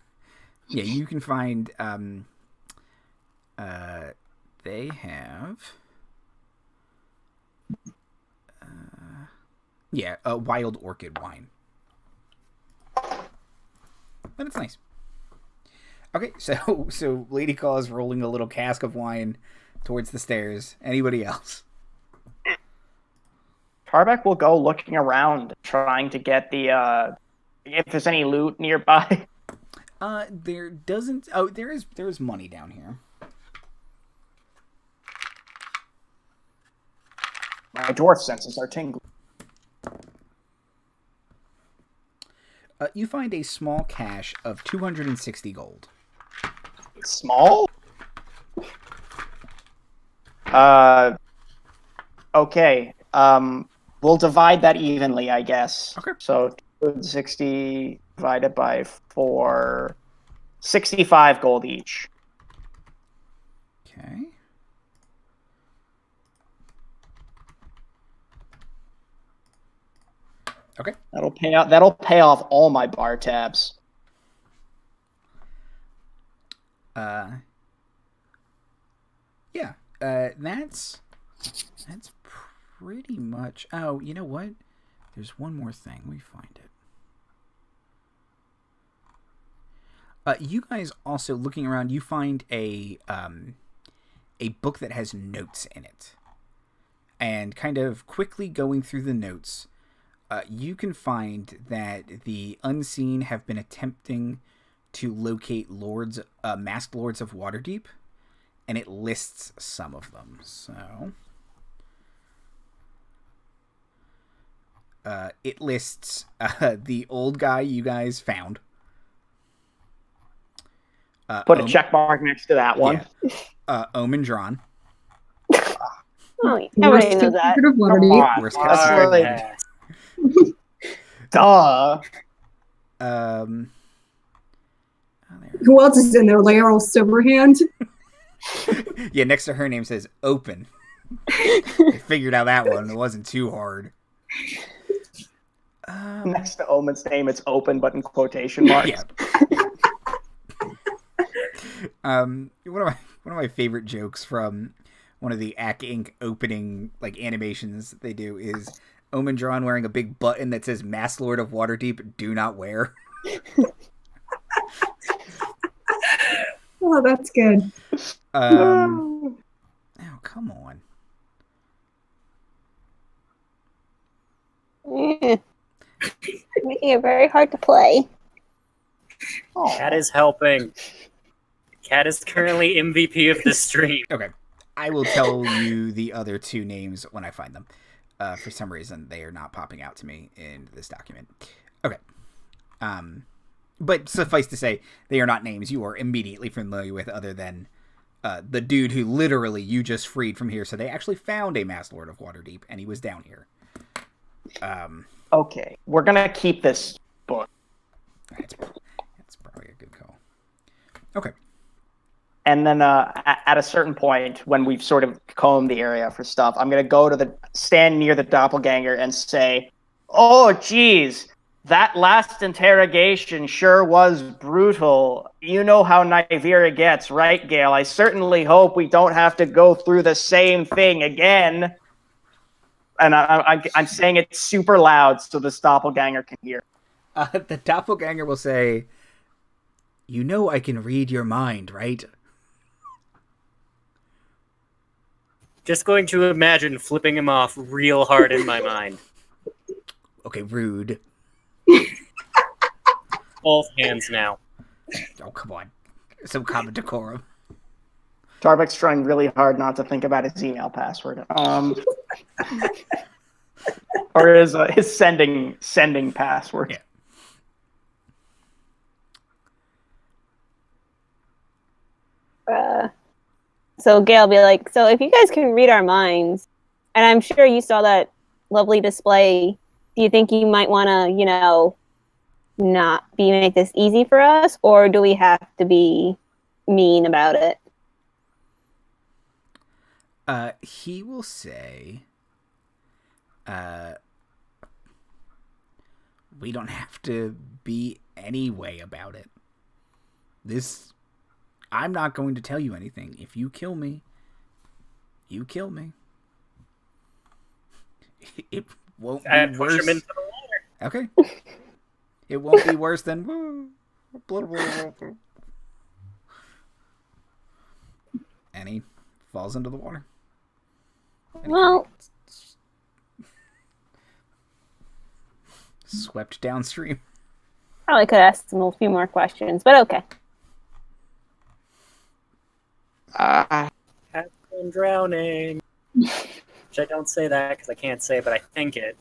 Yeah, you can find they have a wild orchid wine. And it's nice. Okay, so Lady Kaw is rolling a little cask of wine towards the stairs. Anybody else? Tarbek will go looking around, trying to get the if there's any loot nearby. There doesn't. Oh, there is money down here. My dwarf senses are tingling. You find a small cache of 260 gold. Small? Okay. We'll divide that evenly, I guess. Okay. So 260 divided by 4, 65 gold each. Okay. Okay. That'll pay off all my bar tabs. Yeah. That's pretty much. Oh, you know what? There's one more thing. We find it. You guys also looking around. You find a book that has notes in it, and kind of quickly going through the notes. You can find that the Unseen have been attempting to locate masked lords of Waterdeep, and it lists some of them. So, It lists the old guy you guys found. Put a check mark next to that one. Yeah. Omen Drawn. Oh, everybody knows that. Secret of Come Waterdeep. on. Worst That's case like, Pass. duh. Who else is in there? Laeral Silverhand? Yeah, next to her name says Open. I figured out that one. It wasn't too hard. Next to Omen's name, it's open, but in quotation marks. Yeah. One of my favorite jokes from one of the Ack Inc. opening animations they do is Omen Drawn wearing a big button that says Mass Lord of Waterdeep, do not wear. Oh, that's good. Oh, come on. Yeah. Making it very hard to play. Cat is helping. Cat is currently MVP of the stream. Okay. I will tell you the other two names when I find them. For some reason, they are not popping out to me in this document. Okay. But suffice to say, they are not names you are immediately familiar with other than the dude who literally you just freed from here. So they actually found a Mass Lord of Waterdeep, and he was down here. Okay, we're going to keep this book. That's probably a good call. Okay. And then at a certain point, when we've sort of combed the area for stuff, I'm going to go to stand near the doppelganger and say, "Oh, geez, that last interrogation sure was brutal. You know how Navira gets, right, Gayle? I certainly hope we don't have to go through the same thing again." And I'm saying it super loud so this doppelganger can hear. The doppelganger will say, "You know I can read your mind, right?" Just going to imagine flipping him off real hard in my mind. Okay, rude. Both hands now. Oh, come on. Some common decorum. Tarbek's trying really hard not to think about his email password. Or his sending password. Yeah. So Gayle will be like, "So if you guys can read our minds, and I'm sure you saw that lovely display, do you think you might want to, not make this easy for us, or do we have to be mean about it?" He will say, "We don't have to be any way about it. I'm not going to tell you anything. If you kill me, you kill me. It won't be worse." Push him into the water. Okay. It won't be worse than and he falls into the water. Well, Swept downstream. probably could ask him a few more questions, but okay. Have been drowning. Which I don't say that because I can't say it, but I think it.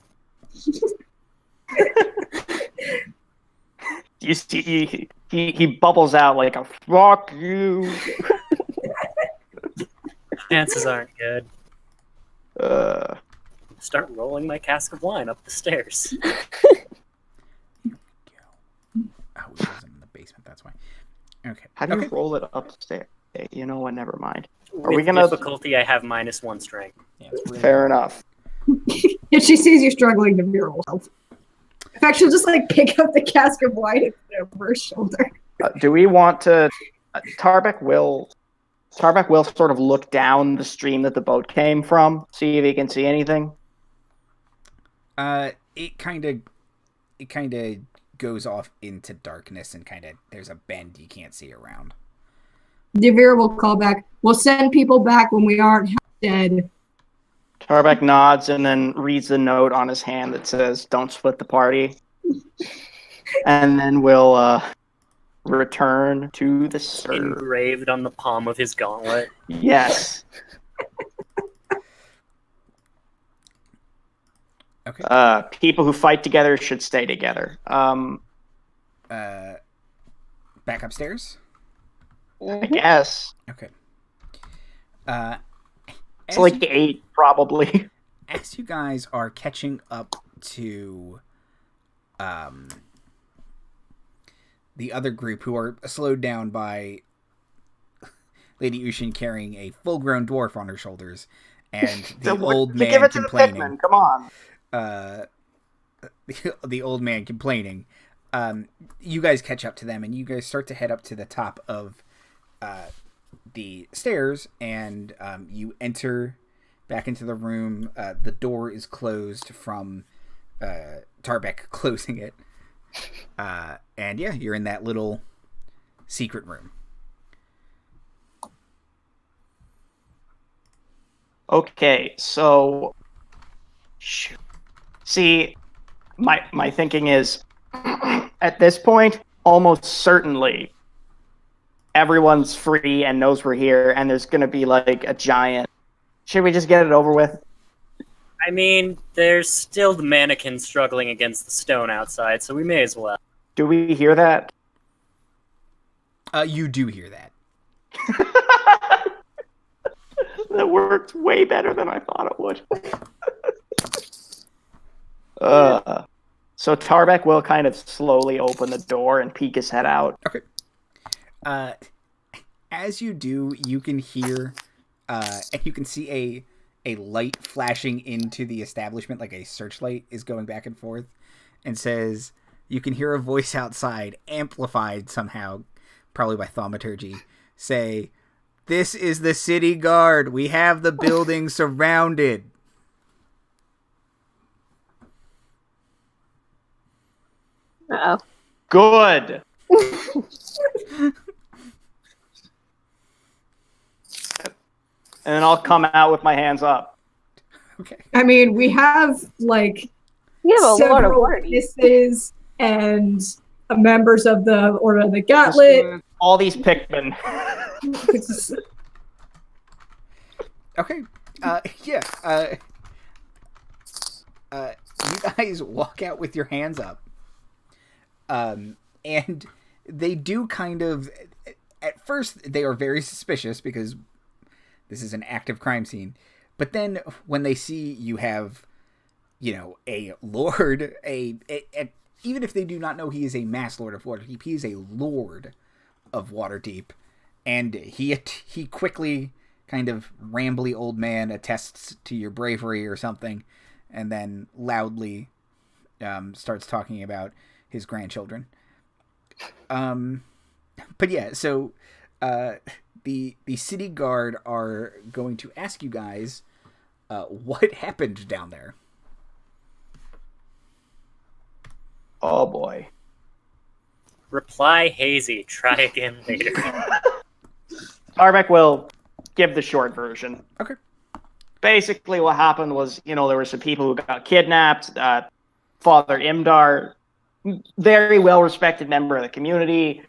You see, he bubbles out like a "fuck you." Chances aren't good. Uh, Start rolling my cask of wine up the stairs. Oh, he wasn't in the basement. That's why. Okay. how do you Okay. roll it upstairs? Okay, you know what? Never mind. With we gonna- difficulty, I have -1 strength. Yeah, it's really Fair enough. If she sees you struggling, Navira will help. In fact, she'll just pick up the cask of wine and put it over her shoulder. Do we want to? Tarbek will sort of look down the stream that the boat came from, see if he can see anything. It kind of goes off into darkness and there's a bend you can't see around. Navira will call back. We'll send people back when we aren't dead. Tarbek nods and then reads the note on his hand that says, "Don't split the party." And then we'll return to the server. Engraved on the palm of his gauntlet. Yes. Okay. People who fight together should stay together. Back upstairs? I guess. Okay. It's like 8, probably. As you guys are catching up to the other group who are slowed down by Lady Ushin carrying a full-grown dwarf on her shoulders and the old man give it to complaining. The Fishmen. Come on. The old man complaining. You guys catch up to them, and you guys start to head up to the top of the stairs, and you enter back into the room. The door is closed from Tarbek closing it. And yeah, you're in that little secret room. Okay, so see, my thinking is at this point, almost certainly everyone's free and knows we're here, and there's gonna be like a giant. Should we just get it over with? I mean, there's still the mannequin struggling against the stone outside, so we may as well. Do we hear that? You do hear that. That worked way better than I thought it would. So Tarbek will kind of slowly open the door and peek his head out. Okay. As you do, you can hear, and you can see a light flashing into the establishment, like a searchlight is going back and forth, and says, you can hear a voice outside, amplified somehow, probably by thaumaturgy, say, "This is the city guard. We have the building surrounded." Uh-oh. Good. And then I'll come out with my hands up. Okay. I mean, we have like You have a Lord of several Waterdeep. witnesses and members of the Order of the Gauntlet. All these Pikmin. Okay. Yeah. You guys walk out with your hands up. And they do kind of, at first they are very suspicious because this is an active crime scene. But then when they see you have, a lord, even if they do not know he is a mass lord of Waterdeep, he is a lord of Waterdeep. And he quickly, kind of rambly old man, attests to your bravery or something, and then loudly starts talking about his grandchildren. But yeah, so the city guard are going to ask you guys what happened down there. Oh boy. Reply hazy. Try again later. Tarbek will give the short version. Okay. Basically what happened was, there were some people who got kidnapped. Father Imdar, very well-respected member of the community,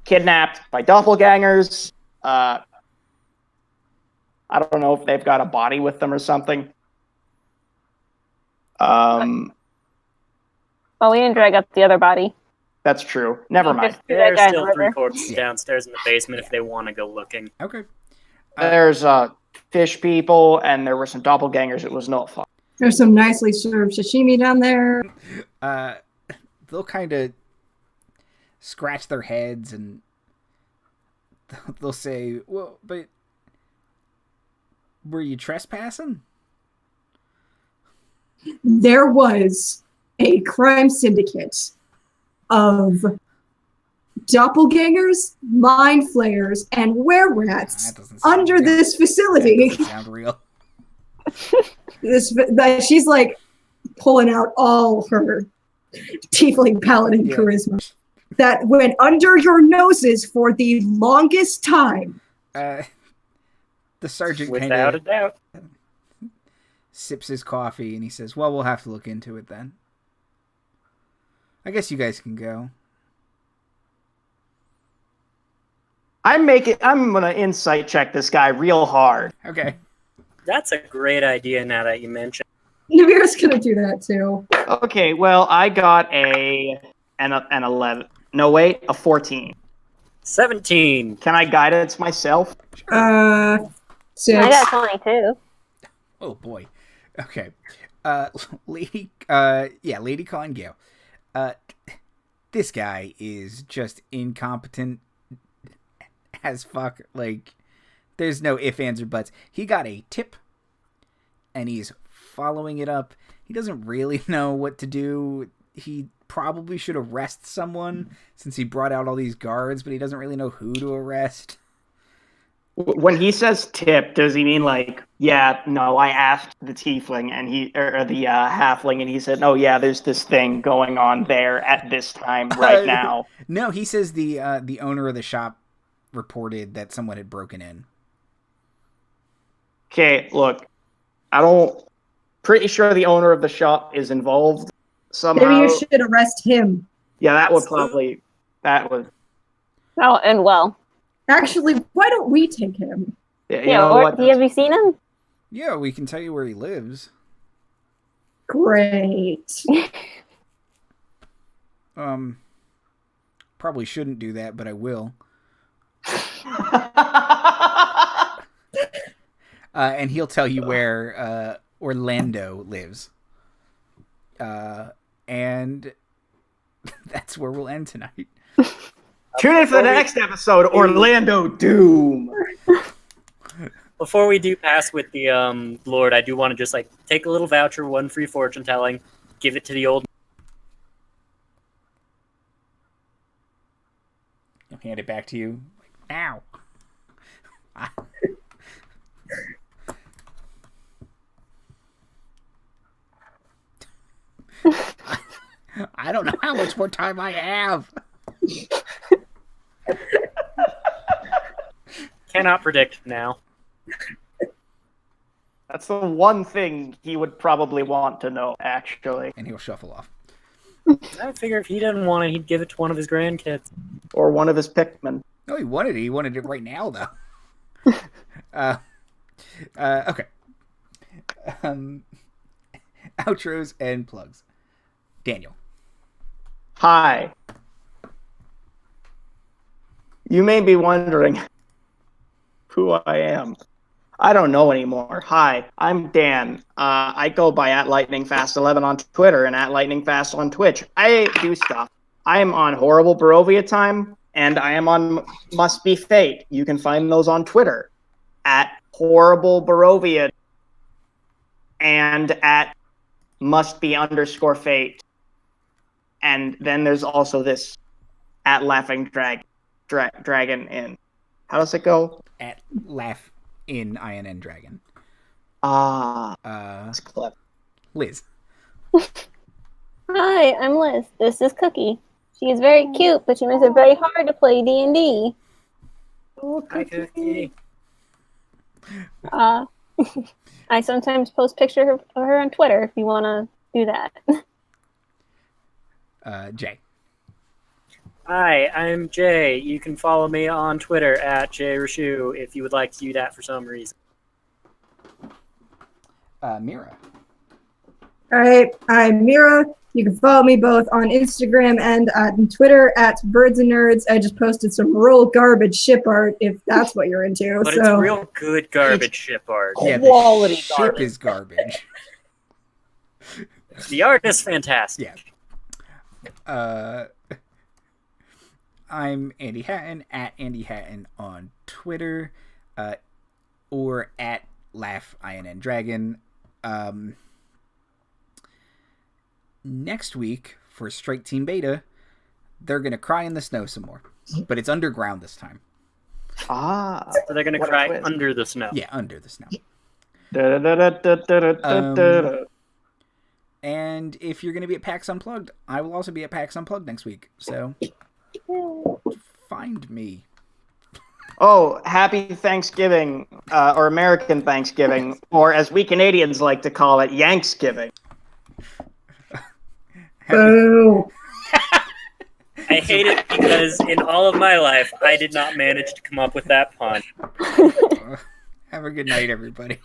kidnapped by doppelgangers. I don't know if they've got a body with them or something. Well, we didn't drag up the other body. That's true. Never mind. Just threw that There's guy in the still 3 river. corpses downstairs in the basement if they want to go looking. Okay. There's fish people, and there were some doppelgangers. It was not fun. There's some nicely served sashimi down there. They'll kind of scratch their heads and they'll say, "Well, but were you trespassing?" There was a crime syndicate of doppelgangers, mind flayers, and were-rats That doesn't sound under real. this facility. That doesn't sound real. She's like pulling out all her tiefling paladin charisma that went under your noses for the longest time. The sergeant kind Without a of doubt. sips his coffee and he says, "Well, we'll have to look into it then. I guess you guys can go." I'm gonna insight check this guy real hard. Okay. That's a great idea now that you mention. Navira's gonna do that too. Okay, well, I got an 11. No, wait, a 14. 17. Can I guidance myself? 6. I got 22. Oh boy. Okay. Lady Kaw and Gayle. This guy is just incompetent as fuck. Like, there's no ifs, ands, or buts. He got a tip, and he's following it up. He doesn't really know what to do. He probably should arrest someone since he brought out all these guards, but he doesn't really know who to arrest. When he says tip, does he mean like, yeah, no, I asked the tiefling or the halfling, and he said, oh yeah, there's this thing going on there at this time right now. No, he says the owner of the shop reported that someone had broken in. Okay, look, pretty sure the owner of the shop is involved somehow. Maybe you should arrest him. Yeah, that would. Oh, and well. Actually, why don't we take him? You know what? Have you seen him? Yeah, we can tell you where he lives. Great. Probably shouldn't do that, but I will. And he'll tell you where Orlando lives. And that's where we'll end tonight. Tune in for the next episode, Orlando Doom. Before we do pass with the Lord, I do want to just take a little voucher, 1 free fortune telling, give it to the old. I'll hand it back to you. Now. I don't know how much more time I have. Cannot predict now. That's the one thing he would probably want to know, actually. And he'll shuffle off. I figure if he didn't want it, he'd give it to one of his grandkids. Or one of his Pikmin. No, he wanted it. He wanted it right now, though. Okay. Outros and plugs. Daniel. Hi. You may be wondering who I am. I don't know anymore. Hi, I'm Dan. I go by @LightningFast11 on Twitter and @LightningFast on Twitch. I do stuff. I am on Horrible Barovia Time, and I am on Must Be Fate. You can find those on Twitter @Horrible Barovia and @mustbe_fate. And then there's also this @Laughing Dragon in. How does it go? @Laugh in INN Dragon. That's clever. Liz. Hi, I'm Liz. This is Cookie. She is very cute, but she makes it very hard to play D&D. Hi, Cookie. I sometimes post pictures of her on Twitter if you want to do that. Jay. Hi, I'm Jay. You can follow me on Twitter @JRashu if you would like to do that for some reason. Mira. All right, I'm Mira. You can follow me both on Instagram and on Twitter @BirdsandNerds. I just posted some real garbage ship art, if that's what you're into. But it's real good garbage ship art. Yeah, Quality the ship garbage. is garbage. The art is fantastic. Yeah. I'm Andy Hatton @AndyHatton on Twitter, or @LaughINNDragon. Next week for Strike Team Beta, they're gonna cry in the snow some more, but it's underground this time. So So they're going to cry under the snow. Yeah, under the snow. And if you're gonna be at PAX Unplugged, I will also be at PAX Unplugged next week. So find me. Oh, happy Thanksgiving, or American Thanksgiving, or as we Canadians like to call it, Yanksgiving. Boo. I hate it because in all of my life, I did not manage to come up with that pun. Have a good night, everybody.